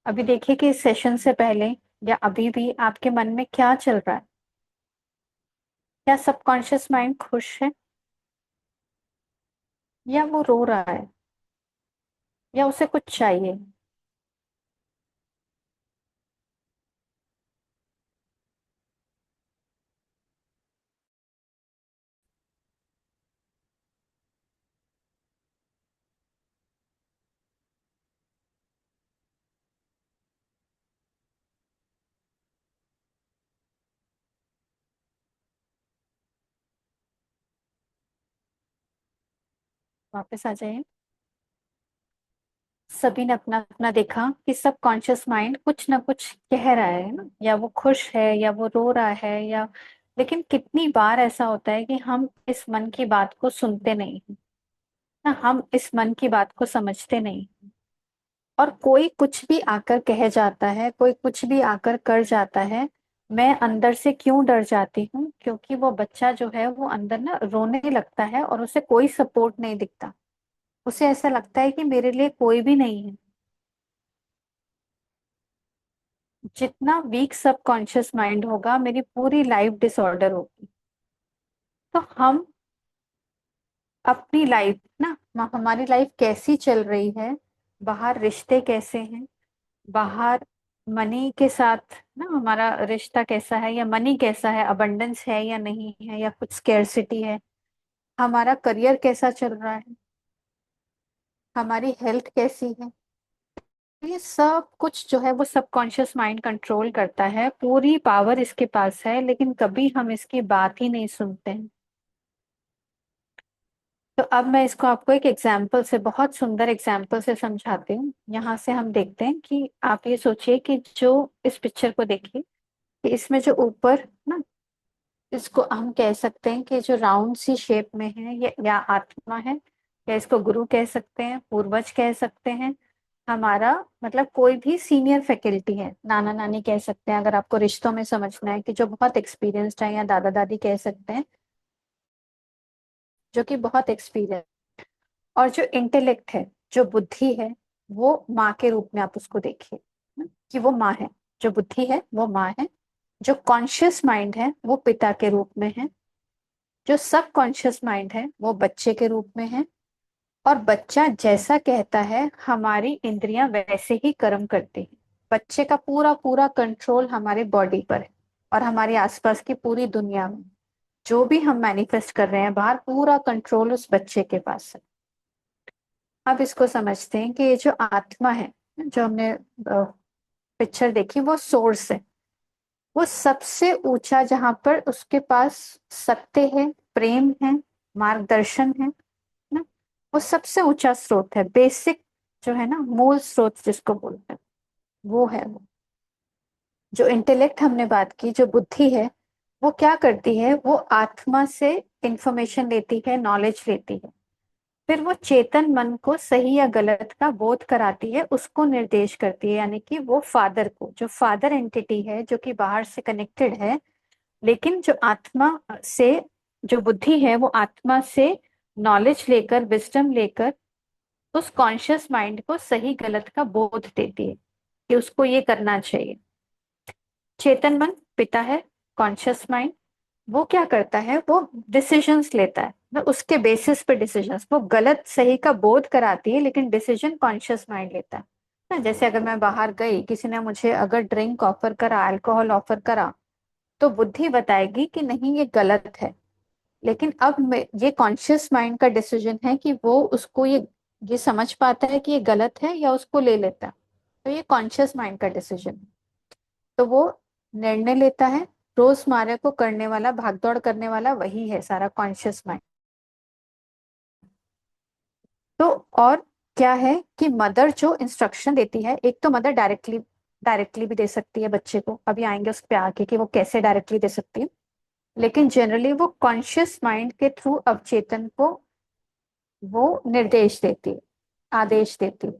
अभी देखिए कि इस सेशन से पहले या अभी भी आपके मन में क्या चल रहा है। क्या सबकॉन्शियस माइंड खुश है, या वो रो रहा है, या उसे कुछ चाहिए? वापस आ जाइए। सभी ने अपना अपना देखा कि सबकॉन्शियस माइंड कुछ ना कुछ कह रहा है ना, या वो खुश है या वो रो रहा है, या लेकिन कितनी बार ऐसा होता है कि हम इस मन की बात को सुनते नहीं हैं, ना हम इस मन की बात को समझते नहीं। और कोई कुछ भी आकर कह जाता है, कोई कुछ भी आकर कर जाता है, मैं अंदर से क्यों डर जाती हूँ, क्योंकि वो बच्चा जो है वो अंदर ना रोने लगता है और उसे कोई सपोर्ट नहीं दिखता। उसे ऐसा लगता है कि मेरे लिए कोई भी नहीं है। जितना वीक सबकॉन्शियस माइंड होगा, मेरी पूरी लाइफ डिसऑर्डर होगी। तो हम अपनी लाइफ ना, हमारी लाइफ कैसी चल रही है, बाहर रिश्ते कैसे हैं, बाहर मनी के साथ ना हमारा रिश्ता कैसा है, या मनी कैसा है, अबंडेंस है या नहीं है, या कुछ स्केर्सिटी है, हमारा करियर कैसा चल रहा है, हमारी हेल्थ कैसी है। ये सब कुछ जो है वो सबकॉन्शियस माइंड कंट्रोल करता है, पूरी पावर इसके पास है, लेकिन कभी हम इसकी बात ही नहीं सुनते हैं। तो अब मैं इसको आपको एक एग्जाम्पल से, बहुत सुंदर एग्जाम्पल से समझाती हूँ। यहाँ से हम देखते हैं कि आप ये सोचिए कि जो इस पिक्चर को देखिए, कि इसमें जो ऊपर ना, इसको हम कह सकते हैं कि जो राउंड सी शेप में है, ये या आत्मा है, या इसको गुरु कह सकते हैं, पूर्वज कह सकते हैं, हमारा मतलब कोई भी सीनियर फैकल्टी है, नाना नानी कह सकते हैं, अगर आपको रिश्तों में समझना है कि जो बहुत एक्सपीरियंस्ड है, या दादा दादी कह सकते हैं जो कि बहुत एक्सपीरियंस। और जो इंटेलेक्ट है, जो बुद्धि है, वो माँ के रूप में आप उसको देखिए, कि वो माँ है। जो बुद्धि है वो माँ है, जो कॉन्शियस माइंड है वो पिता के रूप में है, जो सब कॉन्शियस माइंड है वो बच्चे के रूप में है। और बच्चा जैसा कहता है, हमारी इंद्रियां वैसे ही कर्म करती हैं। बच्चे का पूरा पूरा कंट्रोल हमारे बॉडी पर है, और हमारे आसपास की पूरी दुनिया में जो भी हम मैनिफेस्ट कर रहे हैं बाहर, पूरा कंट्रोल उस बच्चे के पास है। अब इसको समझते हैं कि ये जो आत्मा है, जो हमने पिक्चर देखी, वो सोर्स है। वो सबसे ऊंचा, जहां पर उसके पास सत्य है, प्रेम है, मार्गदर्शन है ना, वो सबसे ऊंचा स्रोत है, बेसिक जो है ना, मूल स्रोत जिसको बोलते हैं, वो है वो। जो इंटेलेक्ट हमने बात की, जो बुद्धि है, वो क्या करती है, वो आत्मा से इंफॉर्मेशन लेती है, नॉलेज लेती है। फिर वो चेतन मन को सही या गलत का बोध कराती है, उसको निर्देश करती है, यानी कि वो फादर को, जो फादर एंटिटी है जो कि बाहर से कनेक्टेड है, लेकिन जो आत्मा से, जो बुद्धि है वो आत्मा से नॉलेज लेकर, विजडम लेकर उस कॉन्शियस माइंड को सही गलत का बोध देती है कि उसको ये करना चाहिए। चेतन मन पिता है, कॉन्शियस माइंड, वो क्या करता है, वो डिसीजंस लेता है ना, उसके बेसिस पे डिसीजंस, वो गलत सही का बोध कराती है, लेकिन डिसीजन कॉन्शियस माइंड लेता है ना। जैसे अगर मैं बाहर गई, किसी ने मुझे अगर ड्रिंक ऑफर करा, अल्कोहल ऑफर करा, तो बुद्धि बताएगी कि नहीं ये गलत है। लेकिन अब ये कॉन्शियस माइंड का डिसीजन है कि वो उसको ये समझ पाता है कि ये गलत है या उसको ले लेता है। तो ये कॉन्शियस माइंड का डिसीजन है। तो वो निर्णय लेता है, रोजमर्रा को करने वाला, भागदौड़ करने वाला वही है, सारा कॉन्शियस माइंड। तो और क्या है कि मदर जो इंस्ट्रक्शन देती है, एक तो मदर डायरेक्टली डायरेक्टली भी दे सकती है बच्चे को, अभी आएंगे उस पे आके कि वो कैसे डायरेक्टली दे सकती है, लेकिन जनरली वो कॉन्शियस माइंड के थ्रू अवचेतन को वो निर्देश देती है, आदेश देती है।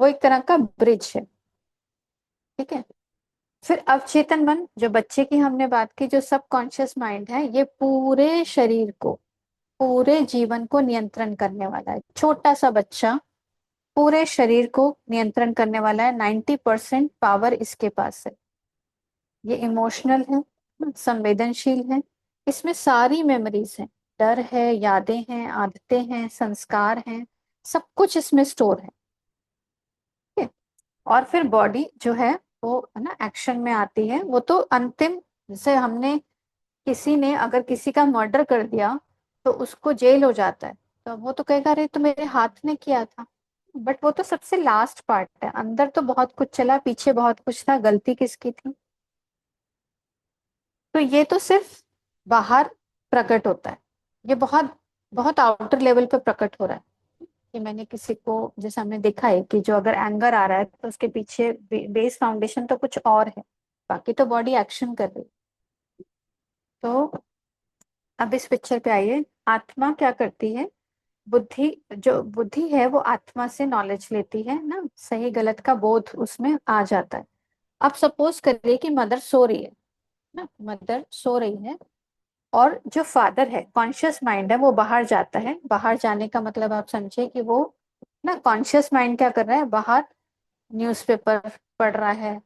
वो एक तरह का ब्रिज है। ठीक है। फिर अवचेतन मन, जो बच्चे की हमने बात की, जो सब कॉन्शियस माइंड है, ये पूरे शरीर को, पूरे जीवन को नियंत्रण करने वाला है। छोटा सा बच्चा पूरे शरीर को नियंत्रण करने वाला है, 90% पावर इसके पास है। ये इमोशनल है, संवेदनशील है, इसमें सारी मेमोरीज हैं, डर है, यादें हैं, आदतें हैं, संस्कार हैं, सब कुछ इसमें स्टोर है। ठीक है? और फिर बॉडी जो है वो है ना, एक्शन में आती है, वो तो अंतिम, जैसे हमने, किसी ने अगर किसी का मर्डर कर दिया तो उसको जेल हो जाता है, तो वो तो कहेगा अरे तो मेरे हाथ ने किया था। बट वो तो सबसे लास्ट पार्ट है, अंदर तो बहुत कुछ चला, पीछे बहुत कुछ था, गलती किसकी थी। तो ये तो सिर्फ बाहर प्रकट होता है, ये बहुत बहुत आउटर लेवल पे प्रकट हो रहा है। कि मैंने किसी को, जैसे हमने देखा है कि जो अगर एंगर आ रहा है तो उसके पीछे बेस फाउंडेशन तो कुछ और है, बाकी तो बॉडी एक्शन कर रही है। तो अब इस पिक्चर पे आइए, आत्मा क्या करती है, बुद्धि, जो बुद्धि है वो आत्मा से नॉलेज लेती है ना, सही गलत का बोध उसमें आ जाता है। अब सपोज करिए कि मदर सो रही है ना, मदर सो रही है, और जो फादर है, कॉन्शियस माइंड है, वो बाहर जाता है। बाहर जाने का मतलब आप समझे कि वो ना, कॉन्शियस माइंड क्या कर रहा है, बाहर न्यूज़पेपर पढ़ रहा है,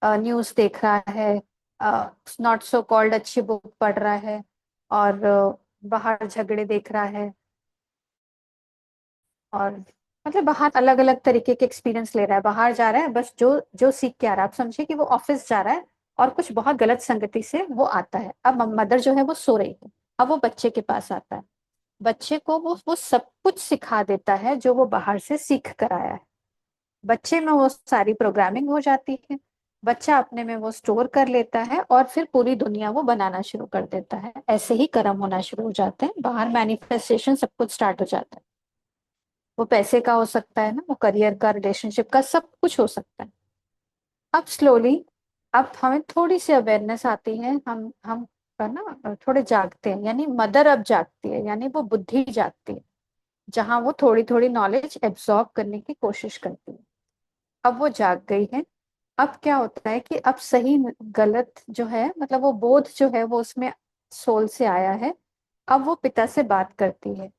न्यूज़ देख रहा है, नॉट सो कॉल्ड अच्छी बुक पढ़ रहा है, और बाहर झगड़े देख रहा है, और मतलब बाहर अलग अलग तरीके के एक्सपीरियंस ले रहा है, बाहर जा रहा है, बस जो जो सीख के आ रहा है। आप समझिए कि वो ऑफिस जा रहा है और कुछ बहुत गलत संगति से वो आता है। अब मदर जो है वो सो रही है, अब वो बच्चे के पास आता है, बच्चे को वो सब कुछ सिखा देता है जो वो बाहर से सीख कर आया है। बच्चे में वो सारी प्रोग्रामिंग हो जाती है। बच्चा अपने में वो स्टोर कर लेता है और फिर पूरी दुनिया वो बनाना शुरू कर देता है। ऐसे ही कर्म होना शुरू हो जाते हैं, बाहर मैनिफेस्टेशन सब कुछ स्टार्ट हो जाता है। वो पैसे का हो सकता है ना, वो करियर का, रिलेशनशिप का, सब कुछ हो सकता है। अब स्लोली, अब हमें थोड़ी सी अवेयरनेस आती है, हम ना थोड़े जागते हैं, यानी मदर अब जागती है, यानी वो बुद्धि जागती है, जहां वो थोड़ी थोड़ी नॉलेज एब्जॉर्ब करने की कोशिश करती है। अब वो जाग गई है। अब क्या होता है कि अब सही गलत जो है, मतलब वो बोध जो है वो उसमें सोल से आया है। अब वो पिता से बात करती है,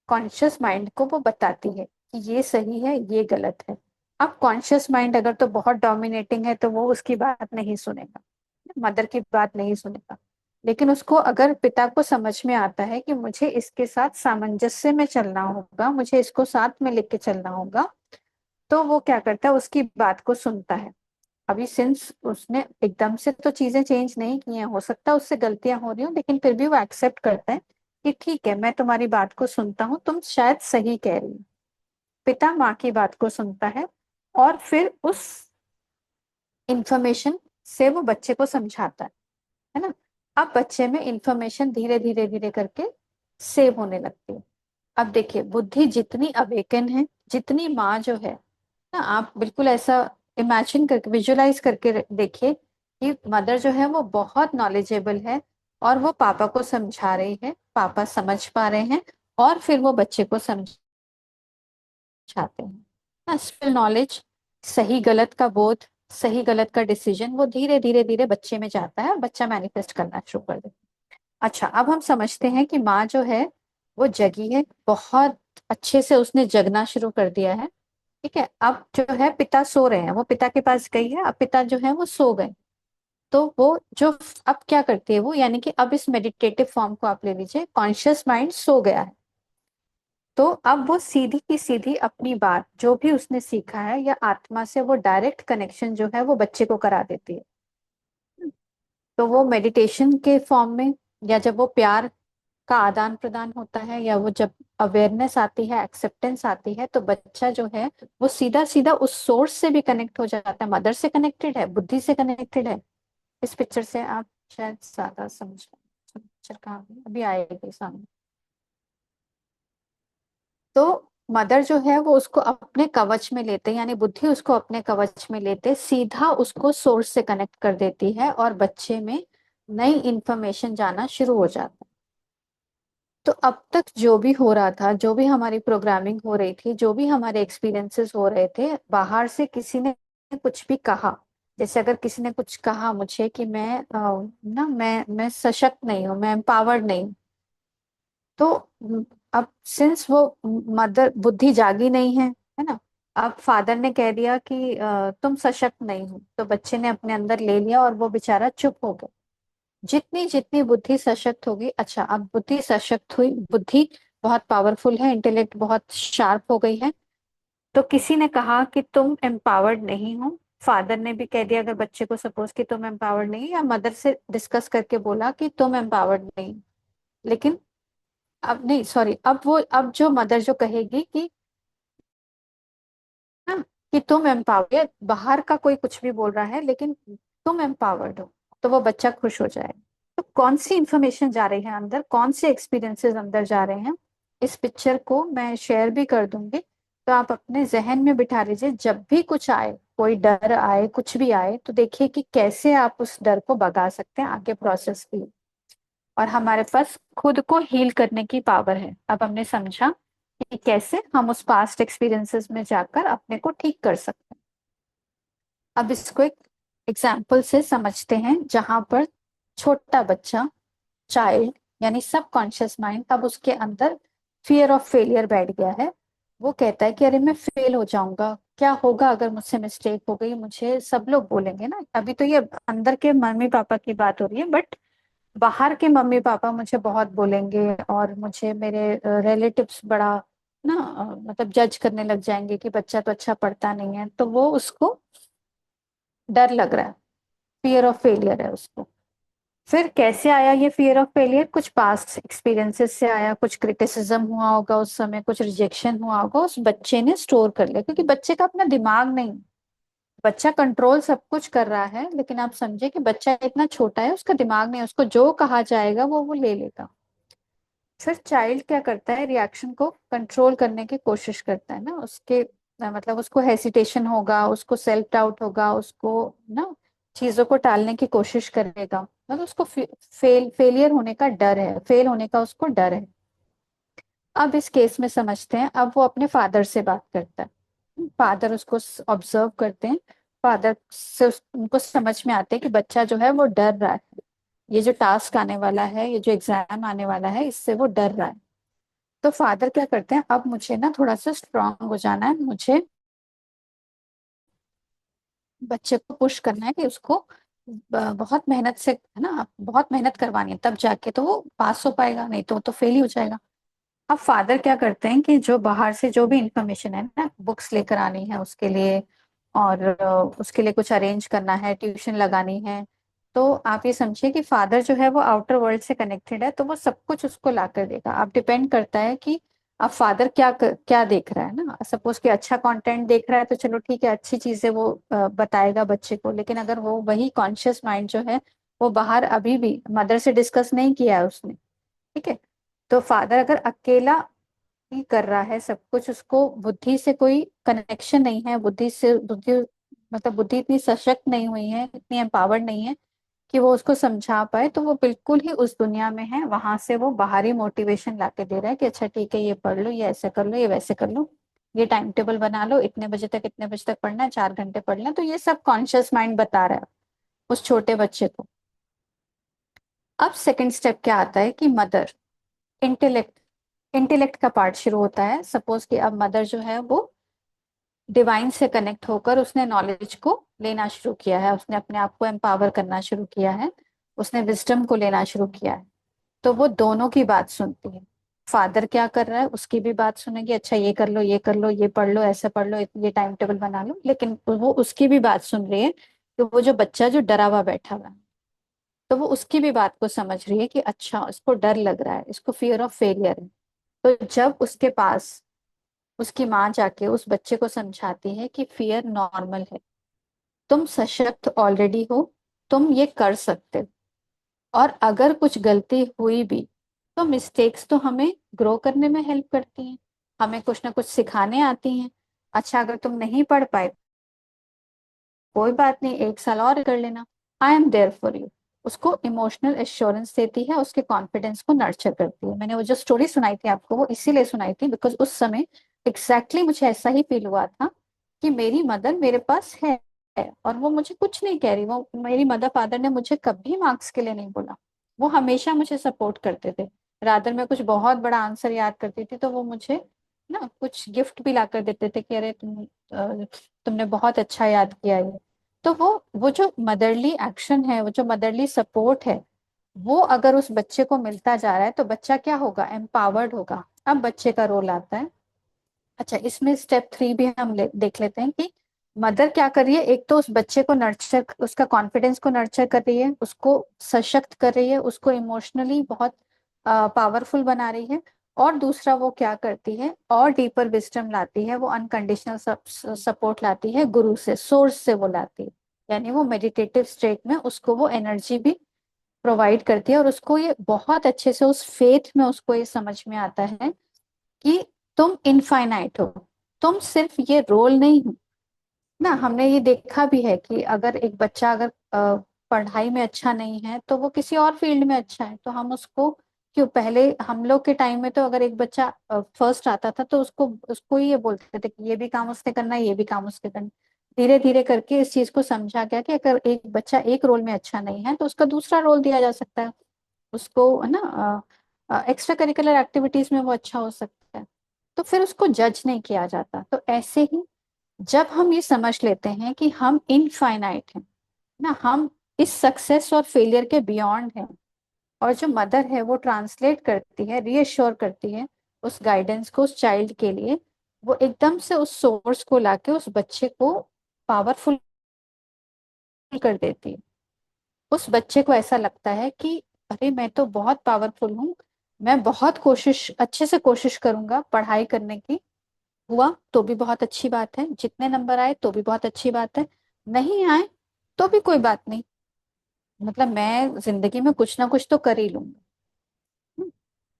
कॉन्शियस माइंड को वो बताती है कि ये सही है, ये गलत है। अब कॉन्शियस माइंड अगर तो बहुत डोमिनेटिंग है तो वो उसकी बात नहीं सुनेगा, मदर की बात नहीं सुनेगा। लेकिन उसको अगर पिता को समझ में आता है कि मुझे इसके साथ सामंजस्य में चलना होगा, मुझे इसको साथ में लेके चलना होगा, तो वो क्या करता है, उसकी बात को सुनता है। अभी सिंस उसने एकदम से तो चीजें चेंज नहीं की हैं, हो सकता है उससे गलतियां हो रही हो, लेकिन फिर भी वो एक्सेप्ट करता है कि ठीक है, मैं तुम्हारी बात को सुनता हूँ, तुम शायद सही कह रही हो। पिता माँ की बात को सुनता है और फिर उस इंफॉर्मेशन से वो बच्चे को समझाता है ना। अब बच्चे में इंफॉर्मेशन धीरे धीरे धीरे करके सेव होने लगती है। अब देखिए, बुद्धि जितनी अवेकन है, जितनी माँ जो है ना, आप बिल्कुल ऐसा इमेजिन करके, विजुलाइज करके देखिए कि मदर जो है वो बहुत नॉलेजेबल है, और वो पापा को समझा रही है, पापा समझ पा रहे हैं, और फिर वो बच्चे को समझाते हैं ना। स्किल नॉलेज, सही गलत का बोध, सही गलत का डिसीजन, वो धीरे धीरे धीरे बच्चे में जाता है और बच्चा मैनिफेस्ट करना शुरू कर देता है। अच्छा, अब हम समझते हैं कि माँ जो है वो जगी है, बहुत अच्छे से उसने जगना शुरू कर दिया है। ठीक है, अब जो है पिता सो रहे हैं, वो पिता के पास गई है, अब पिता जो है वो सो गए। तो वो जो अब क्या करती है वो, यानी कि अब इस मेडिटेटिव फॉर्म को आप ले लीजिए, कॉन्शियस माइंड सो गया है। तो अब वो सीधी की सीधी अपनी बात जो भी उसने सीखा है या आत्मा से, वो डायरेक्ट कनेक्शन जो है वो बच्चे को करा देती है। तो वो मेडिटेशन के फॉर्म में, या जब वो प्यार का आदान प्रदान होता है, या वो जब अवेयरनेस आती है, एक्सेप्टेंस आती है, तो बच्चा जो है वो सीधा सीधा उस सोर्स से भी कनेक्ट हो जाता है, मदर से कनेक्टेड है, बुद्धि से कनेक्टेड है। इस पिक्चर से आप शायद ज्यादा समझ, पिक्चर कहाँ गई? अभी आएगी सामने। तो मदर जो है वो उसको अपने कवच में लेते, यानी बुद्धि उसको अपने कवच में लेते सीधा उसको सोर्स से कनेक्ट कर देती है, और बच्चे में नई इंफॉर्मेशन जाना शुरू हो जाता है। तो अब तक जो भी हो रहा था, जो भी हमारी प्रोग्रामिंग हो रही थी, जो भी हमारे एक्सपीरियंसेस हो रहे थे, बाहर से किसी ने कुछ भी कहा, जैसे अगर किसी ने कुछ कहा मुझे कि मैं ना मैं सशक्त नहीं हूँ, मैं एम्पावर्ड नहीं हूँ, तो अब सिंस वो मदर बुद्धि जागी नहीं है ना, अब फादर ने कह दिया कि तुम सशक्त नहीं हो, तो बच्चे ने अपने अंदर ले लिया और वो बेचारा चुप हो गया। जितनी जितनी बुद्धि सशक्त होगी, अच्छा अब बुद्धि सशक्त हुई, बुद्धि बहुत पावरफुल है, इंटेलेक्ट बहुत शार्प हो गई है, तो किसी ने कहा कि तुम एम्पावर्ड नहीं हो, फादर ने भी कह दिया अगर बच्चे को, सपोज कि तुम एम्पावर्ड नहीं, या मदर से डिस्कस करके बोला कि तुम एम्पावर्ड नहीं, लेकिन अब नहीं, सॉरी, अब वो, अब जो मदर जो कहेगी कि ना, कि तुम एम्पावर्ड, बाहर का कोई कुछ भी बोल रहा है लेकिन तुम एम्पावर्ड हो, तो वो बच्चा खुश हो जाए। तो कौन सी इंफॉर्मेशन जा रही है अंदर, कौन से एक्सपीरियंसेस अंदर जा रहे हैं, इस पिक्चर को मैं शेयर भी कर दूंगी। तो आप अपने जहन में बिठा लीजिए, जब भी कुछ आए, कोई डर आए, कुछ भी आए, तो देखिए कि कैसे आप उस डर को भगा सकते हैं आगे प्रोसेस की। और हमारे पास खुद को हील करने की पावर है। अब हमने समझा कि कैसे हम उस पास्ट एक्सपीरियंसेस में जाकर अपने को ठीक कर सकते हैं। अब इसको एक एग्जाम्पल से समझते हैं, जहां पर छोटा बच्चा, चाइल्ड, यानी सब कॉन्शियस माइंड, अब उसके अंदर फियर ऑफ फेलियर बैठ गया है। वो कहता है कि अरे मैं फेल हो जाऊंगा, क्या होगा अगर मुझसे मिस्टेक हो गई, मुझे सब लोग बोलेंगे ना। अभी तो ये अंदर के मम्मी पापा की बात हो रही है, बट बाहर के मम्मी पापा मुझे बहुत बोलेंगे, और मुझे मेरे रिलेटिव्स बड़ा ना मतलब जज करने लग जाएंगे कि बच्चा तो अच्छा पढ़ता नहीं है, तो वो उसको डर लग रहा है, फियर ऑफ फेलियर है उसको। फिर कैसे आया ये फियर ऑफ फेलियर? कुछ पास्ट एक्सपीरियंसेस से आया, कुछ क्रिटिसिज्म हुआ होगा उस समय, कुछ रिजेक्शन हुआ होगा, उस बच्चे ने स्टोर कर लिया, क्योंकि बच्चे का अपना दिमाग नहीं। बच्चा कंट्रोल सब कुछ कर रहा है, लेकिन आप समझे कि बच्चा इतना छोटा है, उसका दिमाग नहीं है, उसको जो कहा जाएगा वो ले लेगा। फिर चाइल्ड क्या करता है, रिएक्शन को कंट्रोल करने की कोशिश करता है ना, उसके मतलब उसको हेसिटेशन होगा, उसको सेल्फ डाउट होगा, उसको ना चीजों को टालने की कोशिश करेगा, मतलब उसको फेलियर होने का डर है, फेल होने का उसको डर है। अब इस केस में समझते हैं, अब वो अपने फादर से बात करता है, फादर उसको ऑब्जर्व करते हैं, फादर से उनको समझ में आते हैं कि बच्चा जो है वो डर रहा है, ये जो टास्क आने वाला है, ये जो एग्जाम आने वाला है, इससे वो डर रहा है। तो फादर क्या करते हैं, अब मुझे ना थोड़ा सा स्ट्रांग हो जाना है, मुझे बच्चे को पुश करना है कि उसको बहुत मेहनत से, है ना, बहुत मेहनत करवानी है, तब जाके तो वो पास हो पाएगा, नहीं तो वो तो फेल ही हो जाएगा। अब फादर क्या करते हैं कि जो बाहर से जो भी इंफॉर्मेशन है ना, बुक्स लेकर आनी है उसके लिए, और उसके लिए कुछ अरेंज करना है, ट्यूशन लगानी है। तो आप ये समझिए कि फादर जो है वो आउटर वर्ल्ड से कनेक्टेड है, तो वो सब कुछ उसको ला कर देगा। अब डिपेंड करता है कि अब फादर क्या देख रहा है ना, सपोज कि अच्छा कंटेंट देख रहा है तो चलो ठीक है, अच्छी चीजें वो बताएगा बच्चे को। लेकिन अगर वो वही कॉन्शियस माइंड जो है, वो बाहर अभी भी मदर से डिस्कस नहीं किया है उसने, ठीक है, तो फादर अगर अकेला ही कर रहा है सब कुछ, उसको बुद्धि से कोई कनेक्शन नहीं है, बुद्धि मतलब बुद्धि इतनी सशक्त नहीं हुई है, इतनी एम्पावर्ड नहीं है कि वो उसको समझा पाए, तो वो बिल्कुल ही उस दुनिया में है, वहां से वो बाहरी मोटिवेशन लाके दे रहा है कि अच्छा ठीक है, ये पढ़ लो, ये ऐसे कर लो, ये वैसे कर लो, ये टाइम टेबल बना लो, इतने बजे तक इतने बजे तक पढ़ना है, 4 घंटे पढ़ना है। तो ये सब कॉन्शियस माइंड बता रहा है उस छोटे बच्चे को। अब सेकंड स्टेप क्या आता है कि मदर, इंटेलेक्ट, इंटेलेक्ट का पार्ट शुरू होता है। सपोज कि अब मदर जो है वो डिवाइन से कनेक्ट होकर उसने नॉलेज को लेना शुरू किया है, उसने अपने आप को एम्पावर करना शुरू किया है, उसने विजडम को लेना शुरू किया है। तो वो दोनों की बात सुनती है। फादर क्या कर रहा है, उसकी भी बात सुनेगी, अच्छा ये कर लो, ये कर लो, ये पढ़ लो, ऐसे पढ़ लो, ये टाइम टेबल बना लो, लेकिन वो उसकी भी बात सुन रही है कि वो जो बच्चा जो डरा हुआ बैठा हुआ है, तो वो उसकी भी बात को समझ रही है कि अच्छा इसको डर लग रहा है, इसको फियर ऑफ फेलियर है। तो जब उसके पास उसकी माँ जाके उस बच्चे को समझाती है कि फियर नॉर्मल है, तुम सशक्त ऑलरेडी हो, तुम ये कर सकते हो, और अगर कुछ गलती हुई भी तो मिस्टेक्स तो हमें ग्रो करने में हेल्प करती हैं, हमें कुछ ना कुछ सिखाने आती हैं। अच्छा अगर तुम नहीं पढ़ पाए, कोई बात नहीं, 1 साल और कर लेना, I am there for you. उसको इमोशनल एश्योरेंस देती है, उसके कॉन्फिडेंस को नर्चर करती है। मैंने वो जो स्टोरी सुनाई थी आपको, वो इसीलिए सुनाई थी बिकॉज उस समय एग्जैक्टली मुझे ऐसा ही फील हुआ था कि मेरी मदर मेरे पास है, और वो मुझे कुछ नहीं कह रही। वो मेरी मदर फादर ने मुझे कभी मार्क्स के लिए नहीं बोला, वो हमेशा मुझे सपोर्ट करते थे। रादर मैं कुछ बहुत बड़ा आंसर याद करती थी तो वो मुझे ना कुछ गिफ्ट भी ला कर देते थे कि अरे तुमने बहुत अच्छा याद किया ये। तो वो जो मदरली एक्शन है, वो जो मदरली सपोर्ट है, वो अगर उस बच्चे को मिलता जा रहा है तो बच्चा क्या होगा, एम्पावर्ड होगा। अब बच्चे का रोल आता है। अच्छा इसमें स्टेप 3 भी हम देख लेते हैं कि मदर क्या कर रही है। एक तो उस बच्चे को नर्चर, उसका कॉन्फिडेंस को नर्चर कर रही है, उसको सशक्त कर रही है, उसको इमोशनली बहुत पावरफुल बना रही है। और दूसरा वो क्या करती है, और डीपर विजडम लाती है, वो अनकंडीशनल सपोर्ट लाती है, गुरु से, सोर्स से वो लाती है। यानी वो मेडिटेटिव स्टेट में उसको वो एनर्जी भी प्रोवाइड करती है, और उसको ये बहुत अच्छे से उस फेथ में उसको ये समझ में आता है कि तुम इनफाइनाइट हो, तुम सिर्फ ये रोल नहीं हो ना। हमने ये देखा भी है कि अगर एक बच्चा अगर पढ़ाई में अच्छा नहीं है तो वो किसी और फील्ड में अच्छा है, तो हम उसको क्यों, पहले हम लोग के टाइम में तो अगर एक बच्चा फर्स्ट आता था तो उसको उसको ही ये बोलते थे कि ये भी काम उसने करना है, ये भी काम उसके करना है। धीरे धीरे करके इस चीज को समझा गया कि अगर एक बच्चा एक रोल में अच्छा नहीं है तो उसका दूसरा रोल दिया जा सकता है उसको, है ना, एक्स्ट्रा करिकुलर एक्टिविटीज में वो अच्छा हो सकता है। तो फिर उसको जज नहीं किया जाता। तो ऐसे ही जब हम ये समझ लेते हैं कि हम इनफाइनाइट हैं ना, हम इस सक्सेस और फेलियर के बियॉन्ड हैं, और जो मदर है वो ट्रांसलेट करती है, रीअश्योर करती है उस गाइडेंस को उस चाइल्ड के लिए, वो एकदम से उस सोर्स को लाके उस बच्चे को पावरफुल कर देती है। उस बच्चे को ऐसा लगता है कि अरे मैं तो बहुत पावरफुल हूँ, मैं बहुत कोशिश, अच्छे से कोशिश करूंगा पढ़ाई करने की। हुआ तो भी बहुत अच्छी बात है, जितने नंबर आए तो भी बहुत अच्छी बात है, नहीं आए तो भी कोई बात नहीं, मतलब मैं जिंदगी में कुछ ना कुछ तो कर ही लूंगा। हम्म।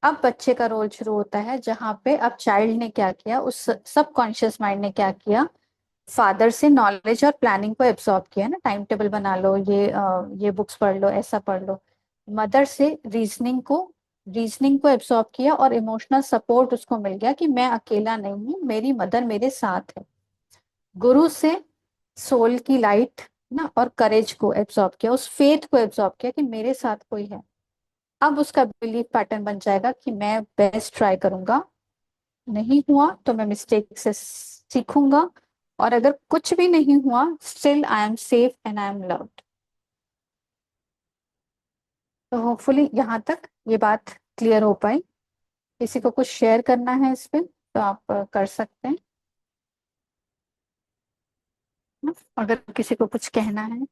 अब बच्चे का रोल शुरू होता है, जहां पे अब चाइल्ड ने क्या किया, उस सब कॉन्शियस माइंड ने क्या किया, फादर से नॉलेज और प्लानिंग को एब्सॉर्ब किया ना, टाइम टेबल बना लो, ये बुक्स पढ़ लो, ऐसा पढ़ लो। मदर से रीजनिंग को एब्सॉर्ब किया, और इमोशनल सपोर्ट उसको मिल गया कि मैं अकेला नहीं हूँ, मेरी मदर मेरे साथ है। गुरु से सोल की लाइट ना और करेज को एब्सॉर्ब किया, उस फेथ को एब्सॉर्ब किया कि मेरे साथ कोई है। अब उसका बिलीफ पैटर्न बन जाएगा कि मैं बेस्ट ट्राई करूंगा, नहीं हुआ तो मैं मिस्टेक से सीखूंगा, और अगर कुछ भी नहीं हुआ still I am safe and I am loved. तो होपफुली यहाँ तक ये बात क्लियर हो पाई। किसी को कुछ शेयर करना है इस पे तो आप कर सकते हैं ना? अगर किसी को कुछ कहना है।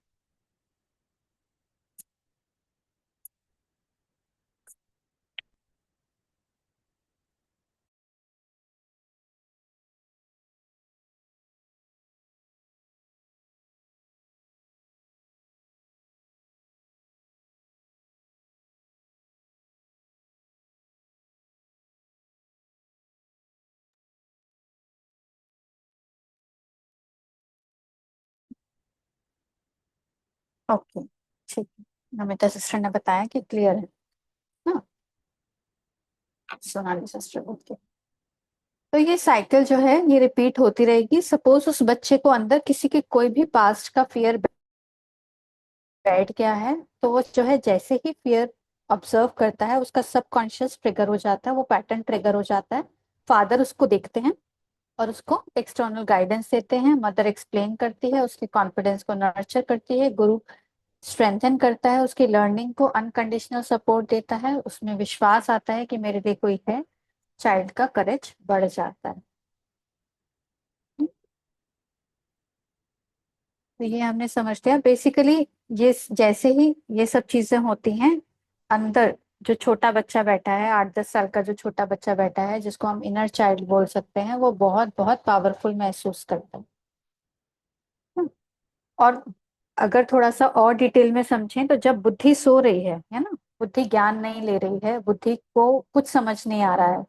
ओके, ठीक है। नमिता सिस्टर ने बताया कि क्लियर है ना? Sonali sister, okay. तो ये साइकिल जो है ये रिपीट होती रहेगी। सपोज उस बच्चे को अंदर किसी के कोई भी पास्ट का फियर बैठ गया है, तो वो जो है जैसे ही फियर ऑब्जर्व करता है, उसका सबकॉन्शियस ट्रिगर हो जाता है, वो पैटर्न ट्रिगर हो जाता है। फादर उसको देखते हैं और उसको एक्सटर्नल गाइडेंस देते हैं, मदर एक्सप्लेन करती है, उसके कॉन्फिडेंस को नर्चर करती है, गुरु स्ट्रेंथन करता है उसकी लर्निंग को, अनकंडीशनल सपोर्ट देता है, उसमें विश्वास आता है कि मेरे लिए कोई है, चाइल्ड का करेज बढ़ जाता है। तो ये हमने समझ लिया बेसिकली। ये जैसे ही ये सब चीजें होती हैं, अंदर जो छोटा बच्चा बैठा है, 8-10 साल का जो छोटा बच्चा बैठा है, जिसको हम इनर चाइल्ड बोल सकते हैं, वो बहुत बहुत पावरफुल महसूस करता है। और अगर थोड़ा सा और डिटेल में समझें तो जब बुद्धि सो रही है ना, बुद्धि ज्ञान नहीं ले रही है, बुद्धि को कुछ समझ नहीं आ रहा है,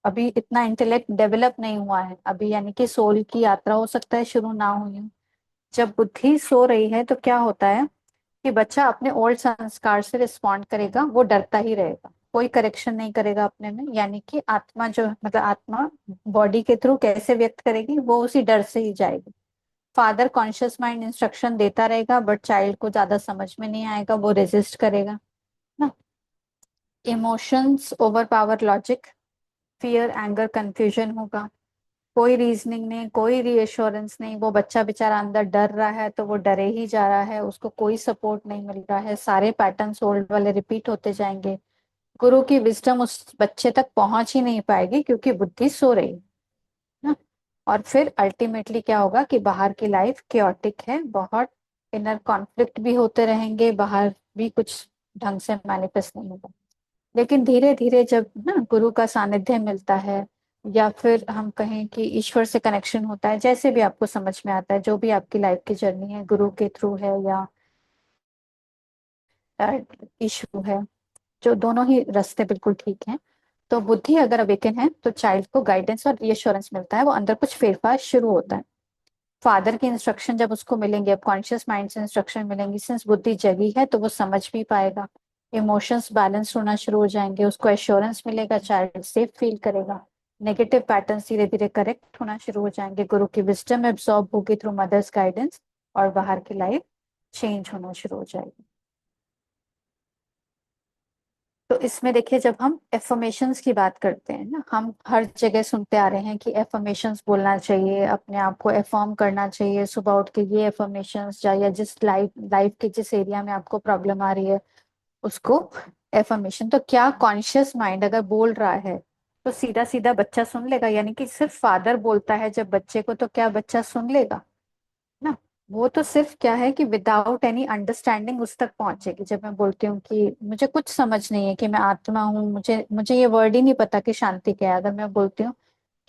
अभी इतना इंटेलेक्ट डेवलप नहीं हुआ है अभी, यानी कि सोल की यात्रा हो सकता है शुरू ना हुई हो। जब बुद्धि सो रही है तो क्या होता है कि बच्चा अपने ओल्ड संस्कार से रिस्पॉन्ड करेगा, वो डरता ही रहेगा, कोई करेक्शन नहीं करेगा अपने में, यानी कि आत्मा जो मतलब आत्मा बॉडी के थ्रू कैसे व्यक्त करेगी, वो उसी डर से ही जाएगी। फादर कॉन्शियस माइंड इंस्ट्रक्शन देता रहेगा, बट चाइल्ड को ज्यादा समझ में नहीं आएगा, वो रेजिस्ट करेगा ना। Emotions over power logic, fear anger confusion होगा, कोई रीजनिंग नहीं, कोई रीएश्योरेंस नहीं, वो बच्चा बेचारा अंदर डर रहा है तो वो डरे ही जा रहा है, उसको कोई सपोर्ट नहीं मिल रहा है, सारे पैटर्न्स ओल्ड वाले रिपीट होते जाएंगे। गुरु की विजडम उस बच्चे तक पहुंच ही नहीं पाएगी क्योंकि बुद्धि सो रही है ना। और फिर अल्टीमेटली क्या होगा कि बाहर की लाइफ केओटिक है, बहुत इनर कॉन्फ्लिक्ट भी होते रहेंगे, बाहर भी कुछ ढंग से मैनिफेस्ट नहीं होगा। लेकिन धीरे धीरे जब ना गुरु का सानिध्य मिलता है, या फिर हम कहें कि ईश्वर से कनेक्शन होता है, जैसे भी आपको समझ में आता है, जो भी आपकी लाइफ की जर्नी है, गुरु के थ्रू है या इशू है, जो दोनों ही रास्ते बिल्कुल ठीक हैं। तो बुद्धि अगर अवेकन है तो चाइल्ड को गाइडेंस और रीअश्योरेंस मिलता है, वो अंदर कुछ फेरफार शुरू होता है। फादर की इंस्ट्रक्शन जब उसको मिलेंगे, अब कॉन्शियस माइंड से इंस्ट्रक्शन मिलेंगी, सिंस बुद्धि जगी है तो वो समझ भी पाएगा, इमोशंस बैलेंस होना शुरू हो जाएंगे, उसको एश्योरेंस मिलेगा, चाइल्ड सेफ फील करेगा, नेगेटिव पैटर्न धीरे धीरे करेक्ट होना शुरू हो जाएंगे, गुरु की विजडम एब्सॉर्ब होगी थ्रू मदर्स गाइडेंस, और बाहर की लाइफ चेंज होना शुरू हो जाएगी। तो इसमें देखिए, जब हम एफर्मेशंस की बात करते हैं ना, हम हर जगह सुनते आ रहे हैं कि एफर्मेशंस बोलना चाहिए, अपने आप को एफर्म करना चाहिए, सुबह उठ के ये एफर्मेशंस, या जिस लाइफ लाइफ के जिस एरिया में आपको प्रॉब्लम आ रही है उसको एफर्मेशन। तो क्या कॉन्शियस माइंड अगर बोल रहा है तो सीधा सीधा बच्चा सुन लेगा? यानी कि सिर्फ फादर बोलता है जब बच्चे को, तो क्या बच्चा सुन लेगा ना? वो तो सिर्फ क्या है कि विदाउट एनी अंडरस्टैंडिंग उस तक पहुंचेगी। जब मैं बोलती हूँ कि मुझे कुछ समझ नहीं है, कि मैं आत्मा हूँ, मुझे मुझे ये वर्ड ही नहीं पता कि शांति क्या है, अगर मैं बोलती हूँ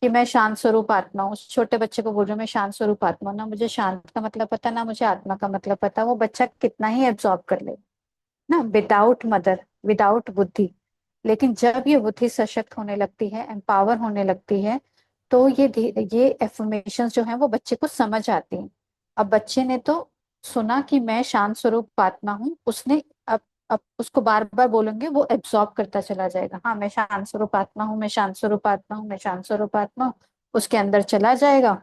कि मैं शांत स्वरूप आत्मा हूँ, उस छोटे बच्चे को बोल रही हूँ मैं शांत स्वरूप आत्मा हूँ, ना मुझे शांत का मतलब पता, ना मुझे आत्मा का मतलब पता, वो बच्चा कितना ही एब्जॉर्ब कर ले ना, विदाउट मदर, विदाउट बुद्धि। लेकिन जब ये बुद्धि सशक्त होने लगती है, एम्पावर होने लगती है, तो ये एफर्मेशन जो है वो बच्चे को समझ आती हैं। अब बच्चे ने तो सुना कि मैं शांत स्वरूप आत्मा हूँ, उसने अब उसको बार बार बोलेंगे, वो एब्जॉर्ब करता चला जाएगा, हाँ मैं शांत स्वरूप आत्मा हूँ, मैं शांत स्वरूप आत्मा हूँ, मैं शांत स्वरूप आत्मा हूँ। उसके अंदर चला जाएगा,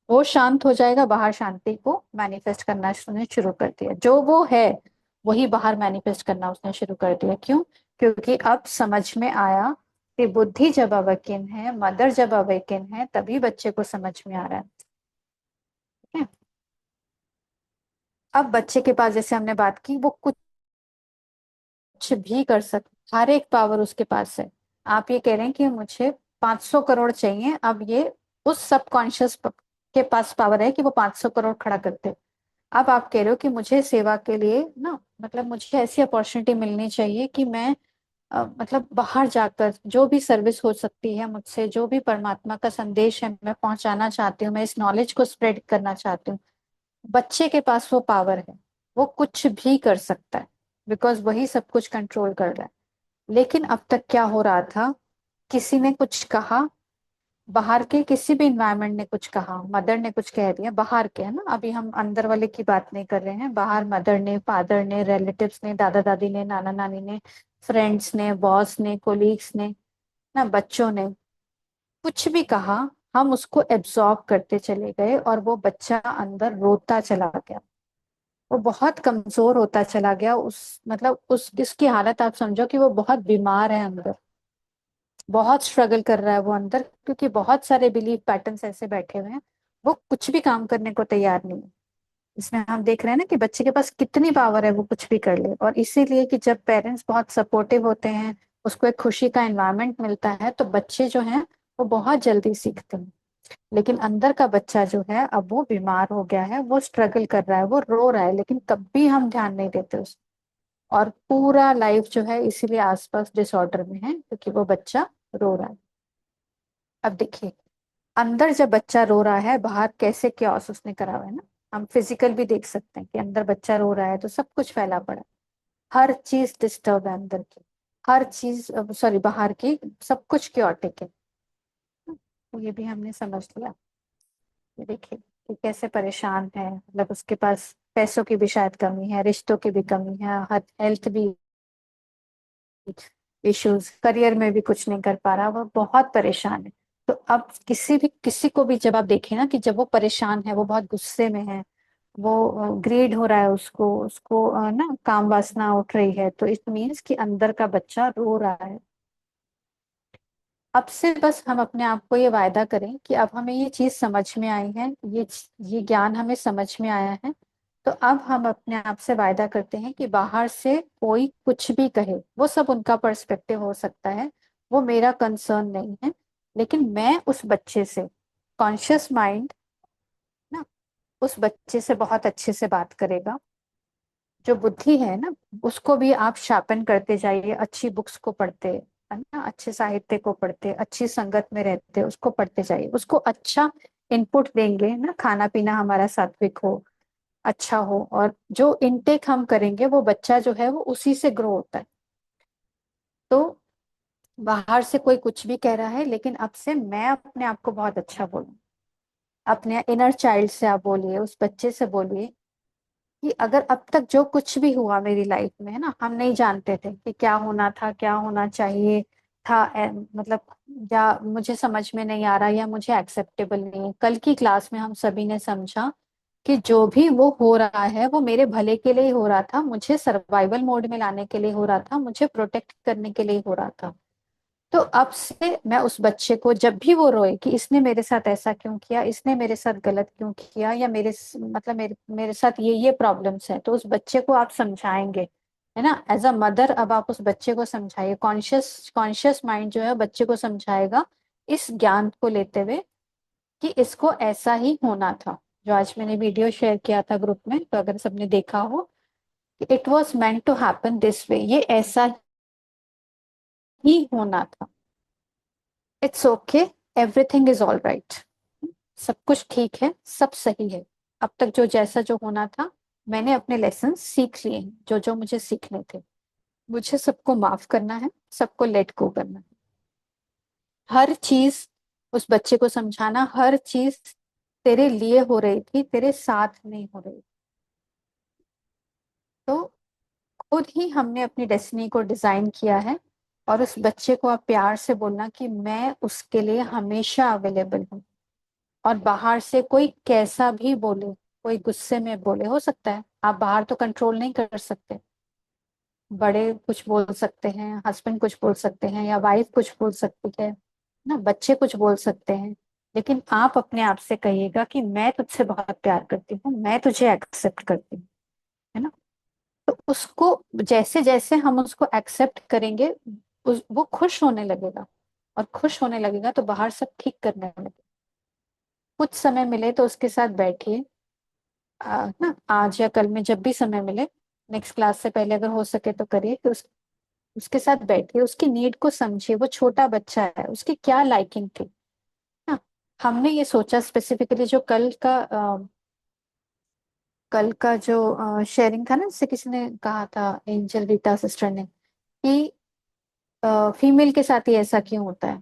वो शांत हो जाएगा, बाहर शांति को मैनिफेस्ट करना उसने शुरू कर दिया, जो वो है वही बाहर मैनिफेस्ट करना उसने शुरू कर दिया। क्यों? क्योंकि अब समझ में आया कि बुद्धि जब अवेकन है, मदर जब अवेकन है, तभी बच्चे को समझ में आ रहा है। ठीक है? अब बच्चे के पास, जैसे हमने बात की, वो कुछ भी कर सकता, हर एक पावर उसके पास है। आप ये कह रहे हैं कि मुझे 500 करोड़ चाहिए, अब ये उस सबकॉन्शियस के पास पावर है कि वो 500 करोड़ खड़ा करते। अब आप कह रहे हो कि मुझे सेवा के लिए ना, मतलब मुझे ऐसी अपॉर्चुनिटी मिलनी चाहिए कि मैं मतलब बाहर जाकर जो भी सर्विस हो सकती है मुझसे, जो भी परमात्मा का संदेश है मैं पहुंचाना चाहती हूँ, मैं इस नॉलेज को स्प्रेड करना चाहती हूँ। बच्चे के पास वो पावर है, वो कुछ भी कर सकता है, बिकॉज वही सब कुछ कंट्रोल कर रहा है। लेकिन अब तक क्या हो रहा था, किसी ने कुछ कहा, बाहर के किसी भी इन्वायरमेंट ने कुछ कहा, मदर ने कुछ कह दिया, बाहर के है ना, अभी हम अंदर वाले की बात नहीं कर रहे हैं, बाहर मदर ने, फादर ने, रिलेटिव्स ने, दादा दादी ने, नाना नानी ने, फ्रेंड्स ने, बॉस ने, कोलीग्स ने, ना बच्चों ने कुछ भी कहा, हम उसको एब्जॉर्ब करते चले गए, और वो बच्चा अंदर रोता चला गया, वो बहुत कमजोर होता चला गया। उस मतलब उस इसकी हालत आप समझो कि वो बहुत बीमार है अंदर, बहुत स्ट्रगल कर रहा है वो अंदर, क्योंकि बहुत सारे बिलीफ पैटर्न्स ऐसे बैठे हुए हैं, वो कुछ भी काम करने को तैयार नहीं है। इसमें हम देख रहे हैं ना कि बच्चे के पास कितनी पावर है, वो कुछ भी कर ले। और इसीलिए कि जब पेरेंट्स बहुत सपोर्टिव होते हैं, उसको एक खुशी का एनवायरनमेंट मिलता है, तो बच्चे जो हैं वो बहुत जल्दी सीखते हैं। लेकिन अंदर का बच्चा जो है, अब वो बीमार हो गया है, वो स्ट्रगल कर रहा है, वो रो रहा है, लेकिन तब भी हम ध्यान नहीं देते उस, और पूरा लाइफ जो है इसीलिए आसपास डिसऑर्डर में है, क्योंकि वो बच्चा रो रहा है। अब देखिए, अंदर जब बच्चा रो रहा है, बाहर कैसे क्योस उसने करा हुआ है ना, हम फिजिकल भी देख सकते हैं कि अंदर बच्चा रो रहा है तो सब कुछ फैला पड़ा है, हर चीज डिस्टर्ब है अंदर की, हर चीज, सॉरी बाहर की, सब कुछ क्योटिक है। तो ये भी हमने समझ लिया। ये देखिए कि कैसे परेशान है, मतलब उसके पास पैसों की भी शायद कमी है, रिश्तों की भी कमी है, हेल्थ भी इश्यूज, करियर में भी कुछ नहीं कर पा रहा, वो बहुत परेशान है। तो अब किसी को भी जब आप देखें ना कि जब वो परेशान है, वो बहुत गुस्से में है, वो ग्रीड हो रहा है, उसको उसको ना काम वासना उठ रही है, तो इट मीन्स कि अंदर का बच्चा रो रहा है। अब से बस हम अपने आप को ये वायदा करें कि अब हमें ये चीज समझ में आई है, ये ज्ञान हमें समझ में आया है। तो अब हम अपने आप से वायदा करते हैं कि बाहर से कोई कुछ भी कहे, वो सब उनका पर्सपेक्टिव हो सकता है, वो मेरा कंसर्न नहीं है। लेकिन मैं उस बच्चे से, कॉन्शियस माइंड ना, उस बच्चे से बहुत अच्छे से बात करेगा। जो बुद्धि है ना, उसको भी आप शार्पन करते जाइए, अच्छी बुक्स को पढ़ते है ना, अच्छे साहित्य को पढ़ते, अच्छी संगत में रहते, उसको पढ़ते जाइए, उसको अच्छा इनपुट देंगे ना, खाना पीना हमारा सात्विक हो, अच्छा हो, और जो इनटेक हम करेंगे वो बच्चा जो है वो उसी से ग्रो होता है। तो बाहर से कोई कुछ भी कह रहा है, लेकिन अब से मैं अपने आप को बहुत अच्छा बोलूं, अपने इनर चाइल्ड से आप बोलिए, उस बच्चे से बोलिए कि अगर अब तक जो कुछ भी हुआ मेरी लाइफ में है ना, हम नहीं जानते थे कि क्या होना था, क्या होना चाहिए था, मतलब या मुझे समझ में नहीं आ रहा, या मुझे एक्सेप्टेबल नहीं है। कल की क्लास में हम सभी ने समझा कि जो भी वो हो रहा है वो मेरे भले के लिए ही हो रहा था, मुझे सर्वाइवल मोड में लाने के लिए हो रहा था, मुझे प्रोटेक्ट करने के लिए हो रहा था। तो अब से मैं उस बच्चे को जब भी वो रोए कि इसने मेरे साथ ऐसा क्यों किया, इसने मेरे साथ गलत क्यों किया, या मतलब मेरे साथ ये प्रॉब्लम्स है, तो उस बच्चे को आप समझाएंगे, है ना, एज अ मदर। अब आप उस बच्चे को समझाइए, कॉन्शियस कॉन्शियस माइंड जो है बच्चे को समझाएगा, इस ज्ञान को लेते हुए कि इसको ऐसा ही होना था। जो आज मैंने वीडियो शेयर किया था ग्रुप में, तो अगर सबने देखा हो, it was meant to happen this way, ये ऐसा ही होना था। It's okay, everything is all right. सब कुछ ठीक है, सब सही है। अब तक जो जैसा जो होना था, मैंने अपने लेसन सीख लिए हैं, जो जो मुझे सीखने थे। मुझे सबको माफ करना है, सबको लेट गो करना है। हर चीज, उस बच्चे को समझाना, हर चीज तेरे लिए हो रही थी, तेरे साथ नहीं हो रही। तो खुद ही हमने अपनी डेस्टिनी को डिजाइन किया है। और उस बच्चे को आप प्यार से बोलना कि मैं उसके लिए हमेशा अवेलेबल हूँ। और बाहर से कोई कैसा भी बोले, कोई गुस्से में बोले, हो सकता है, आप बाहर तो कंट्रोल नहीं कर सकते। बड़े कुछ बोल सकते हैं, हस्बैंड कुछ बोल सकते हैं, या वाइफ कुछ बोल सकती है ना, बच्चे कुछ बोल सकते हैं। लेकिन आप अपने आप से कहिएगा कि मैं तुझसे बहुत प्यार करती हूँ, मैं तुझे एक्सेप्ट करती हूँ, है ना। तो उसको जैसे जैसे हम उसको एक्सेप्ट करेंगे, वो खुश होने लगेगा। और खुश होने लगेगा तो बाहर सब ठीक करने लगेगा। कुछ समय मिले तो उसके साथ बैठिए, ना आज या कल में जब भी समय मिले, नेक्स्ट क्लास से पहले अगर हो सके तो करिए कि उसके साथ बैठिए, उसकी नीड को समझिए। वो छोटा बच्चा है, उसकी क्या लाइकिंग थी ना। हमने ये सोचा स्पेसिफिकली, जो कल का जो शेयरिंग था ना, जिससे किसी ने कहा था, एंजल रीता सिस्टर ने, कि फीमेल के साथ ही ऐसा क्यों होता है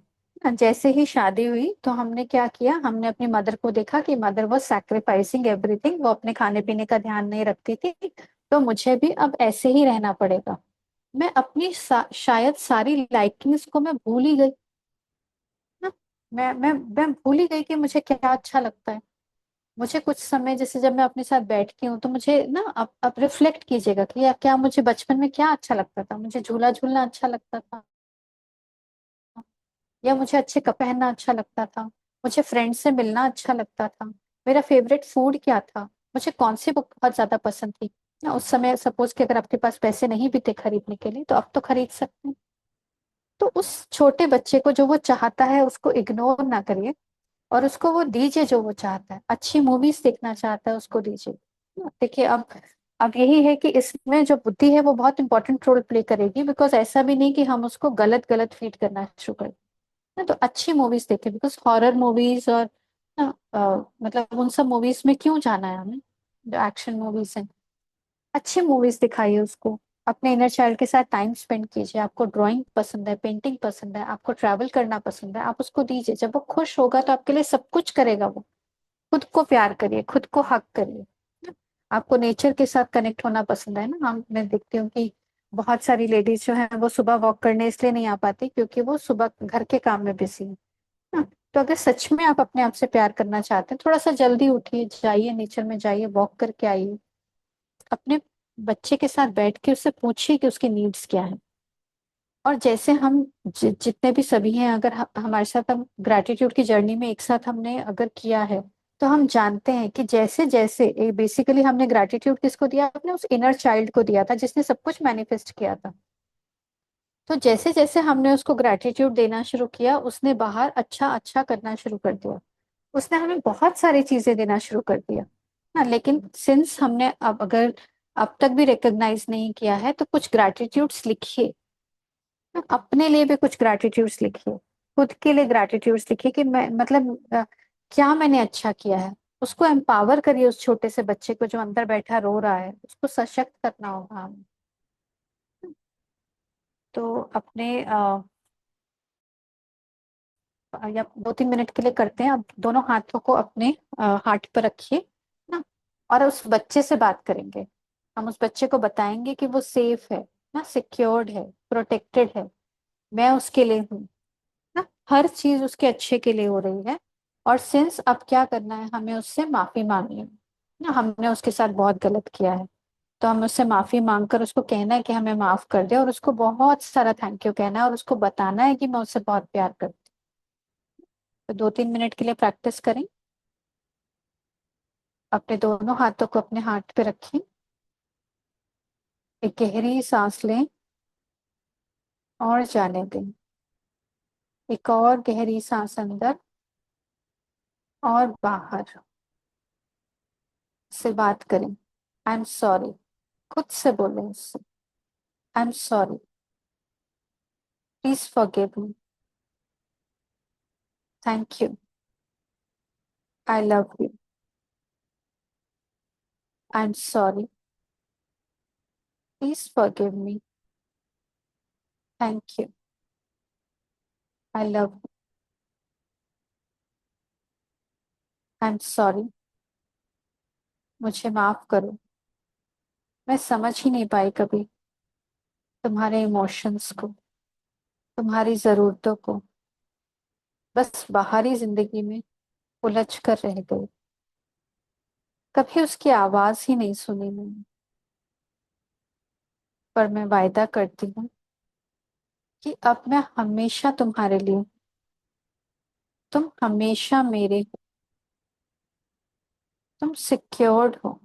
ना। जैसे ही शादी हुई तो हमने क्या किया, हमने अपनी मदर को देखा कि मदर वो सैक्रिफाइसिंग एवरीथिंग, वो अपने खाने पीने का ध्यान नहीं रखती थी। तो मुझे भी अब ऐसे ही रहना पड़ेगा। मैं अपनी शायद सारी लाइकिंग्स को मैं भूल ही गई ना। मैं भूल ही गई कि मुझे क्या अच्छा लगता है। मुझे कुछ समय, जैसे जब मैं अपने साथ बैठती हूँ, तो मुझे ना, अब रिफ्लेक्ट कीजिएगा कि यार क्या मुझे बचपन में क्या अच्छा लगता था। मुझे झूला झूलना अच्छा लगता था, या मुझे अच्छे कपड़े पहनना अच्छा लगता था, मुझे फ्रेंड्स से मिलना अच्छा लगता था, मेरा फेवरेट फूड क्या था, मुझे कौन सी बुक बहुत ज्यादा पसंद थी ना। उस समय सपोज कि अगर आपके पास पैसे नहीं भी थे खरीदने के लिए, तो अब तो खरीद सकते हैं। तो उस छोटे बच्चे को जो वो चाहता है उसको इग्नोर ना करिए, और उसको वो दीजिए जो वो चाहता है। अच्छी मूवीज देखना चाहता है, उसको दीजिए ना। देखिए, अब यही है कि इसमें जो बुद्धि है वो बहुत इंपॉर्टेंट रोल प्ले करेगी, बिकॉज ऐसा भी नहीं कि हम उसको गलत गलत फीड करना शुरू कर ना। तो अच्छी मूवीज देखे, बिकॉज हॉरर मूवीज और ना, मतलब उन सब मूवीज में क्यों जाना है हमें, जो एक्शन मूवीज हैं। अच्छी मूवीज दिखाइए उसको। अपने इनर चाइल्ड के साथ टाइम स्पेंड कीजिए। आपको ड्राइंग पसंद है, पेंटिंग पसंद है, आपको ट्रैवल करना पसंद है, आप उसको दीजिए। जब वो खुश होगा तो आपके लिए सब कुछ करेगा वो। खुद को प्यार करिए, खुद को हक करिए। आपको नेचर के साथ कनेक्ट होना पसंद है ना। हम मैं देखती हूँ कि बहुत सारी लेडीज जो है वो सुबह वॉक करने इसलिए नहीं आ पाती क्योंकि वो सुबह घर के काम में बिजी है ना। तो अगर सच में आप अपने आप से प्यार करना चाहते हैं, थोड़ा सा जल्दी उठिए, जाइए नेचर में, जाइए वॉक करके आइए। अपने बच्चे के साथ बैठ के उससे पूछिए कि उसकी नीड्स क्या है। और जैसे हम जितने भी सभी हैं, अगर हमारे साथ, हम ग्रैटिट्यूड की जर्नी में एक साथ हमने अगर किया है, तो हम जानते हैं कि जैसे जैसे बेसिकली हमने ग्रैटिट्यूड किसको दिया, अपने उस इनर चाइल्ड को दिया था जिसने सब कुछ मैनिफेस्ट किया था। तो जैसे जैसे हमने उसको ग्रैटिट्यूड देना शुरू किया, उसने बाहर अच्छा अच्छा करना शुरू कर दिया। उसने हमें बहुत सारी चीजें देना शुरू कर दिया ना। लेकिन सिंस हमने अब अगर अब तक भी रिकॉग्नाइज नहीं किया है, तो कुछ ग्रैटिट्यूड्स लिखिए। अपने लिए भी कुछ ग्रैटिट्यूड्स लिखिए, खुद के लिए ग्रैटिट्यूड्स लिखिए कि मैं, मतलब क्या मैंने अच्छा किया है। उसको एम्पावर करिए, उस छोटे से बच्चे को जो अंदर बैठा रो रहा है, उसको सशक्त करना होगा हमें। तो अपने या 2-3 मिनट के लिए करते हैं। अब दोनों हाथों को अपने हार्ट पर रखिए ना, और उस बच्चे से बात करेंगे। हम उस बच्चे को बताएंगे कि वो सेफ है ना, सिक्योर्ड है, प्रोटेक्टेड है। मैं उसके लिए हूँ ना, हर चीज उसके अच्छे के लिए हो रही है। और सिंस अब क्या करना है, हमें उससे माफी मांगनी है ना। हमने उसके साथ बहुत गलत किया है, तो हमें उससे माफी मांगकर उसको कहना है कि हमें माफ कर दे, और उसको बहुत सारा थैंक यू कहना है, और उसको बताना है कि मैं उससे बहुत प्यार करती हूँ। तो 2-3 मिनट के लिए प्रैक्टिस करें। अपने दोनों हाथों को अपने हाथ पे रखें, एक गहरी सांस लें और जाने दें। एक और गहरी सांस अंदर और बाहर। से बात करें। I am sorry. खुद से बोले उससे, I am sorry, please forgive me, thank you, I love you, I am sorry, please forgive me, thank you, I love, I am sorry, मुझे माफ करो। मैं समझ ही नहीं पाई कभी तुम्हारे इमोशंस को, तुम्हारी जरूरतों को। बस बाहरी जिंदगी में उलझ कर रह गई। कभी उसकी आवाज ही नहीं सुनी मैंने। पर मैं वायदा करती हूँ कि अब मैं हमेशा तुम्हारे लिए, तुम हमेशा मेरे हो, तुम सिक्योर्ड हो,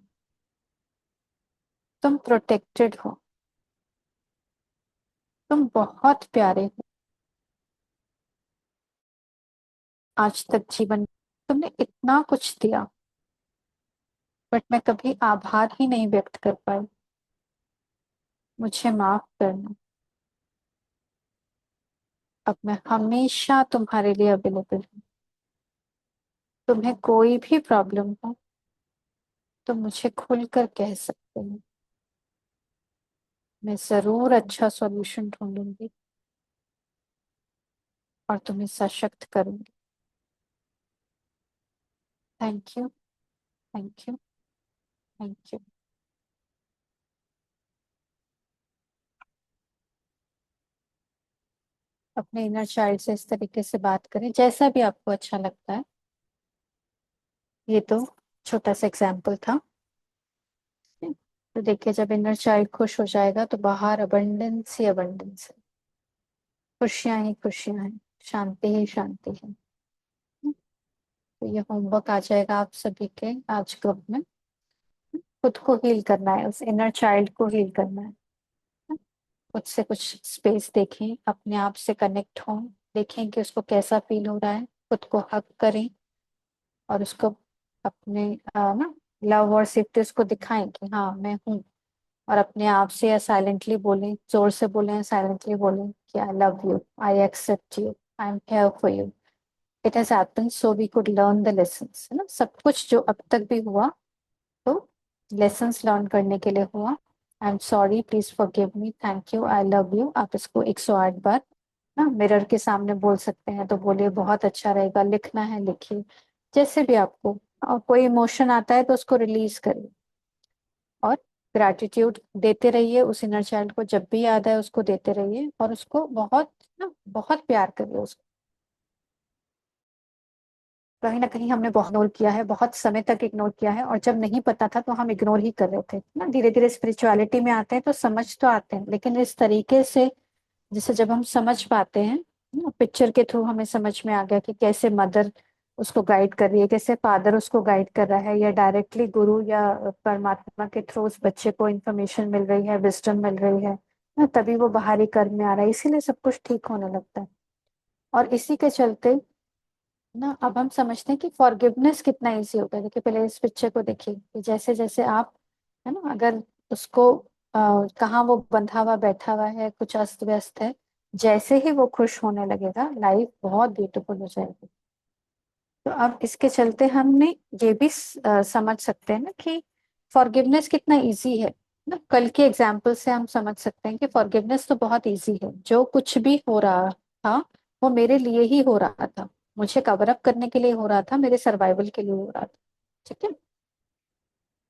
तुम प्रोटेक्टेड हो, तुम बहुत प्यारे हो। आज तक जीवन तुमने इतना कुछ दिया, बट मैं कभी आभार ही नहीं व्यक्त कर पाई। मुझे माफ करना। अब मैं हमेशा तुम्हारे लिए अवेलेबल हूँ। तुम्हें कोई भी प्रॉब्लम हो तो मुझे खुलकर कह सकते हो। मैं जरूर अच्छा सॉल्यूशन ढूंढूंगी और तुम्हें सशक्त करूंगी। Thank you, thank you, thank you. अपने इनर चाइल्ड से इस तरीके से बात करें, जैसा भी आपको अच्छा लगता है। ये तो छोटा सा एग्जाम्पल था। तो देखिए, जब इनर चाइल्ड खुश हो जाएगा तो बाहर अबंडेंस ही अबंडेंस है, खुशियां ही खुशियां हैं, शांति ही शांति है। तो ये होमवर्क आ जाएगा आप सभी के आज ग्रुप में। खुद को हील करना है, उस इनर चाइल्ड को हील करना है। खुद से कुछ स्पेस देखें, अपने आप से कनेक्ट हों, देखें कि उसको कैसा फील हो रहा है। खुद को हक करें और उसको अपने ना लव और सेफ्टी उसको दिखाएं कि हाँ मैं हूँ। और अपने आप से या साइलेंटली बोलें, जोर से बोलें या साइलेंटली बोलें कि I love you, I accept you, I am here for you. It has happened so we could learn the lessons, है ना। सब कुछ जो अब तक भी हुआ तो लेसन्स लर्न करने के लिए हुआ। I am sorry, please forgive me, thank you, I love you. आप इसको 108 बार ना मिरर के सामने बोल सकते हैं तो बोलिए, बहुत अच्छा रहेगा। लिखना है लिखिए, जैसे भी आपको। और कोई इमोशन आता है तो उसको रिलीज करिए और ग्रैटिट्यूड देते रहिए। उस इनर चाइल्ड को जब भी याद है उसको देते रहिए और उसको बहुत ना बहुत प्यार करिए उसको। कहीं ना कहीं हमने बहुत इग्नोर किया है, बहुत समय तक इग्नोर किया है, और जब नहीं पता था तो हम इग्नोर ही कर रहे थे ना। धीरे धीरे स्पिरिचुअलिटी में आते हैं तो समझ तो आते हैं, लेकिन इस तरीके से जैसे जब हम समझ पाते हैं ना, पिक्चर के थ्रू हमें समझ में आ गया कि कैसे मदर उसको गाइड कर रही है, कैसे फादर उसको गाइड कर रहा है, या डायरेक्टली गुरु या परमात्मा के थ्रू उस बच्चे को इन्फॉर्मेशन मिल रही है, विजडम मिल रही है ना, तभी वो बाहरी कर्म में आ रहा है। इसीलिए सब कुछ ठीक होने लगता है। और इसी के चलते ना अब हम समझते हैं कि फॉरगिवनेस कितना इजी होता है। देखिए, पहले इस पिक्चर को देखिए कि जैसे जैसे आप, है ना, अगर उसको कहाँ वो बंधा हुआ बैठा हुआ है, कुछ अस्त व्यस्त है, जैसे ही वो खुश होने लगेगा लाइफ बहुत ब्यूटीफुल हो जाएगी। तो अब इसके चलते हमने ये भी समझ सकते हैं ना कि फॉरगिवनेस कितना इजी है ना। कल के एग्जाम्पल से हम समझ सकते हैं कि फॉरगिवनेस तो बहुत इजी है। जो कुछ भी हो रहा था वो मेरे लिए ही हो रहा था, मुझे कवर अप करने के लिए हो रहा था, मेरे सर्वाइवल के लिए हो रहा था। ठीक है।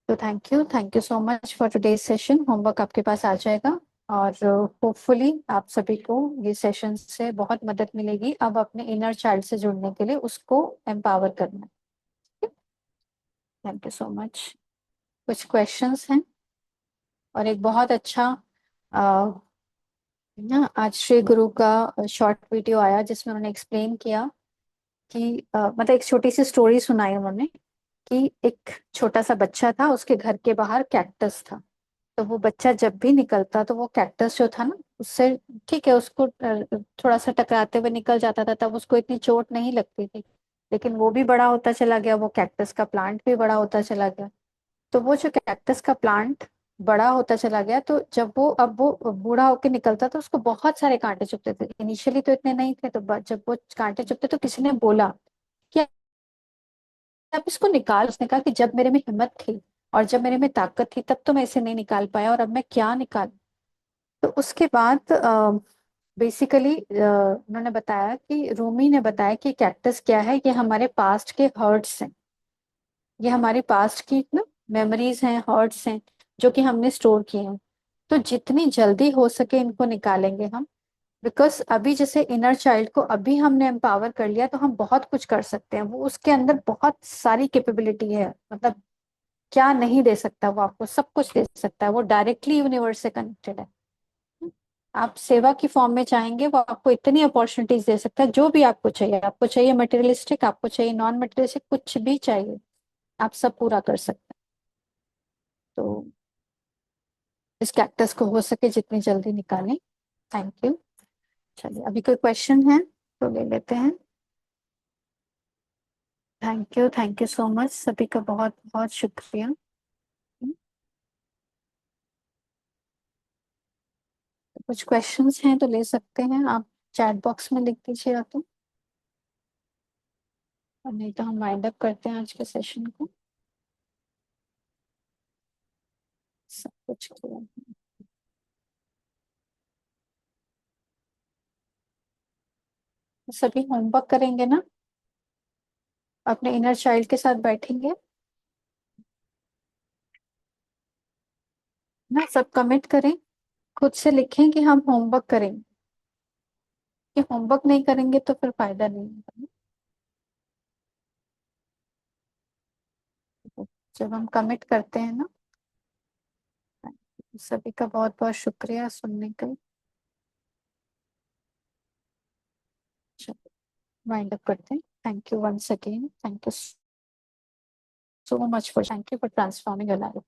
तो thank you so much for today's session. Homework आपके पास आ जाएगा और होपफुली आप सभी को ये सेशन से बहुत मदद मिलेगी अब अपने इनर चाइल्ड से जुड़ने के लिए, उसको एम्पावर करना है। Thank you so much. कुछ क्वेश्चंस हैं? और एक बहुत अच्छा अ, ना आज श्री गुरु का शॉर्ट वीडियो आया जिसमें उन्होंने एक्सप्लेन किया कि मतलब एक छोटी सी स्टोरी सुनाई उन्होंने कि एक छोटा सा बच्चा था, उसके घर के बाहर कैक्टस था। तो वो बच्चा जब भी निकलता तो वो कैक्टस जो था ना उससे, ठीक है, उसको थोड़ा सा टकराते हुए निकल जाता था, तब उसको इतनी चोट नहीं लगती थी। लेकिन वो भी बड़ा होता चला गया, वो कैक्टस का प्लांट भी बड़ा होता चला गया। तो वो जो कैक्टस का प्लांट बड़ा होता चला गया, तो जब वो अब वो बूढ़ा होके निकलता तो उसको बहुत सारे कांटे चुभते थे। इनिशियली तो इतने नहीं थे, तो जब वो कांटे चुभते तो किसी ने बोला कि अब इसको निकाल। उसने कहा कि जब मेरे में हिम्मत थी और जब मेरे में ताकत थी तब तो मैं इसे नहीं निकाल पाया, और अब मैं क्या निकाल। तो उसके बाद बेसिकली उन्होंने बताया कि रूमी ने बताया कि कैक्टस क्या है, ये हमारे पास्ट के हर्ट्स हैं। ये हमारे पास्ट की ना मेमोरीज हैं, हर्ट्स हैं, जो कि हमने स्टोर किए हैं। तो जितनी जल्दी हो सके इनको निकालेंगे हम। बिकॉज अभी जैसे इनर चाइल्ड को अभी हमने एम्पावर कर लिया तो हम बहुत कुछ कर सकते हैं। वो उसके अंदर बहुत सारी कैपेबिलिटी है, मतलब क्या नहीं दे सकता, वो आपको सब कुछ दे सकता है। वो डायरेक्टली यूनिवर्स से कनेक्टेड है। आप सेवा की फॉर्म में चाहेंगे, वो आपको इतनी अपॉर्चुनिटीज दे सकता है। जो भी आपको चाहिए, आपको चाहिए मटेरियलिस्टिक, आपको चाहिए नॉन मटेरियलिस्टिक, कुछ भी चाहिए, आप सब पूरा कर सकते हैं। तो इस कैक्टस को हो सके जितनी जल्दी निकालें। Thank you. चलिए, अभी कोई क्वेश्चन है तो ले लेते हैं। थैंक यू सो मच, सभी का बहुत बहुत शुक्रिया। कुछ क्वेश्चंस हैं तो ले सकते हैं आप, चैट बॉक्स में लिख दीजिएगा तो। और नहीं तो हम वाइंड अप करते हैं आज के सेशन को। सब कुछ किया। सभी होमवर्क करेंगे ना, अपने इनर चाइल्ड के साथ बैठेंगे ना, सब कमिट करें, खुद से लिखें कि हम होमवर्क करेंगे। कि होमवर्क नहीं करेंगे तो फिर फायदा नहीं होगा। जब हम कमिट करते हैं ना। सभी का बहुत बहुत शुक्रिया सुनने का। वाइंड अप करते हैं। Thank you once again, thank you so much for, thank you for transforming your life.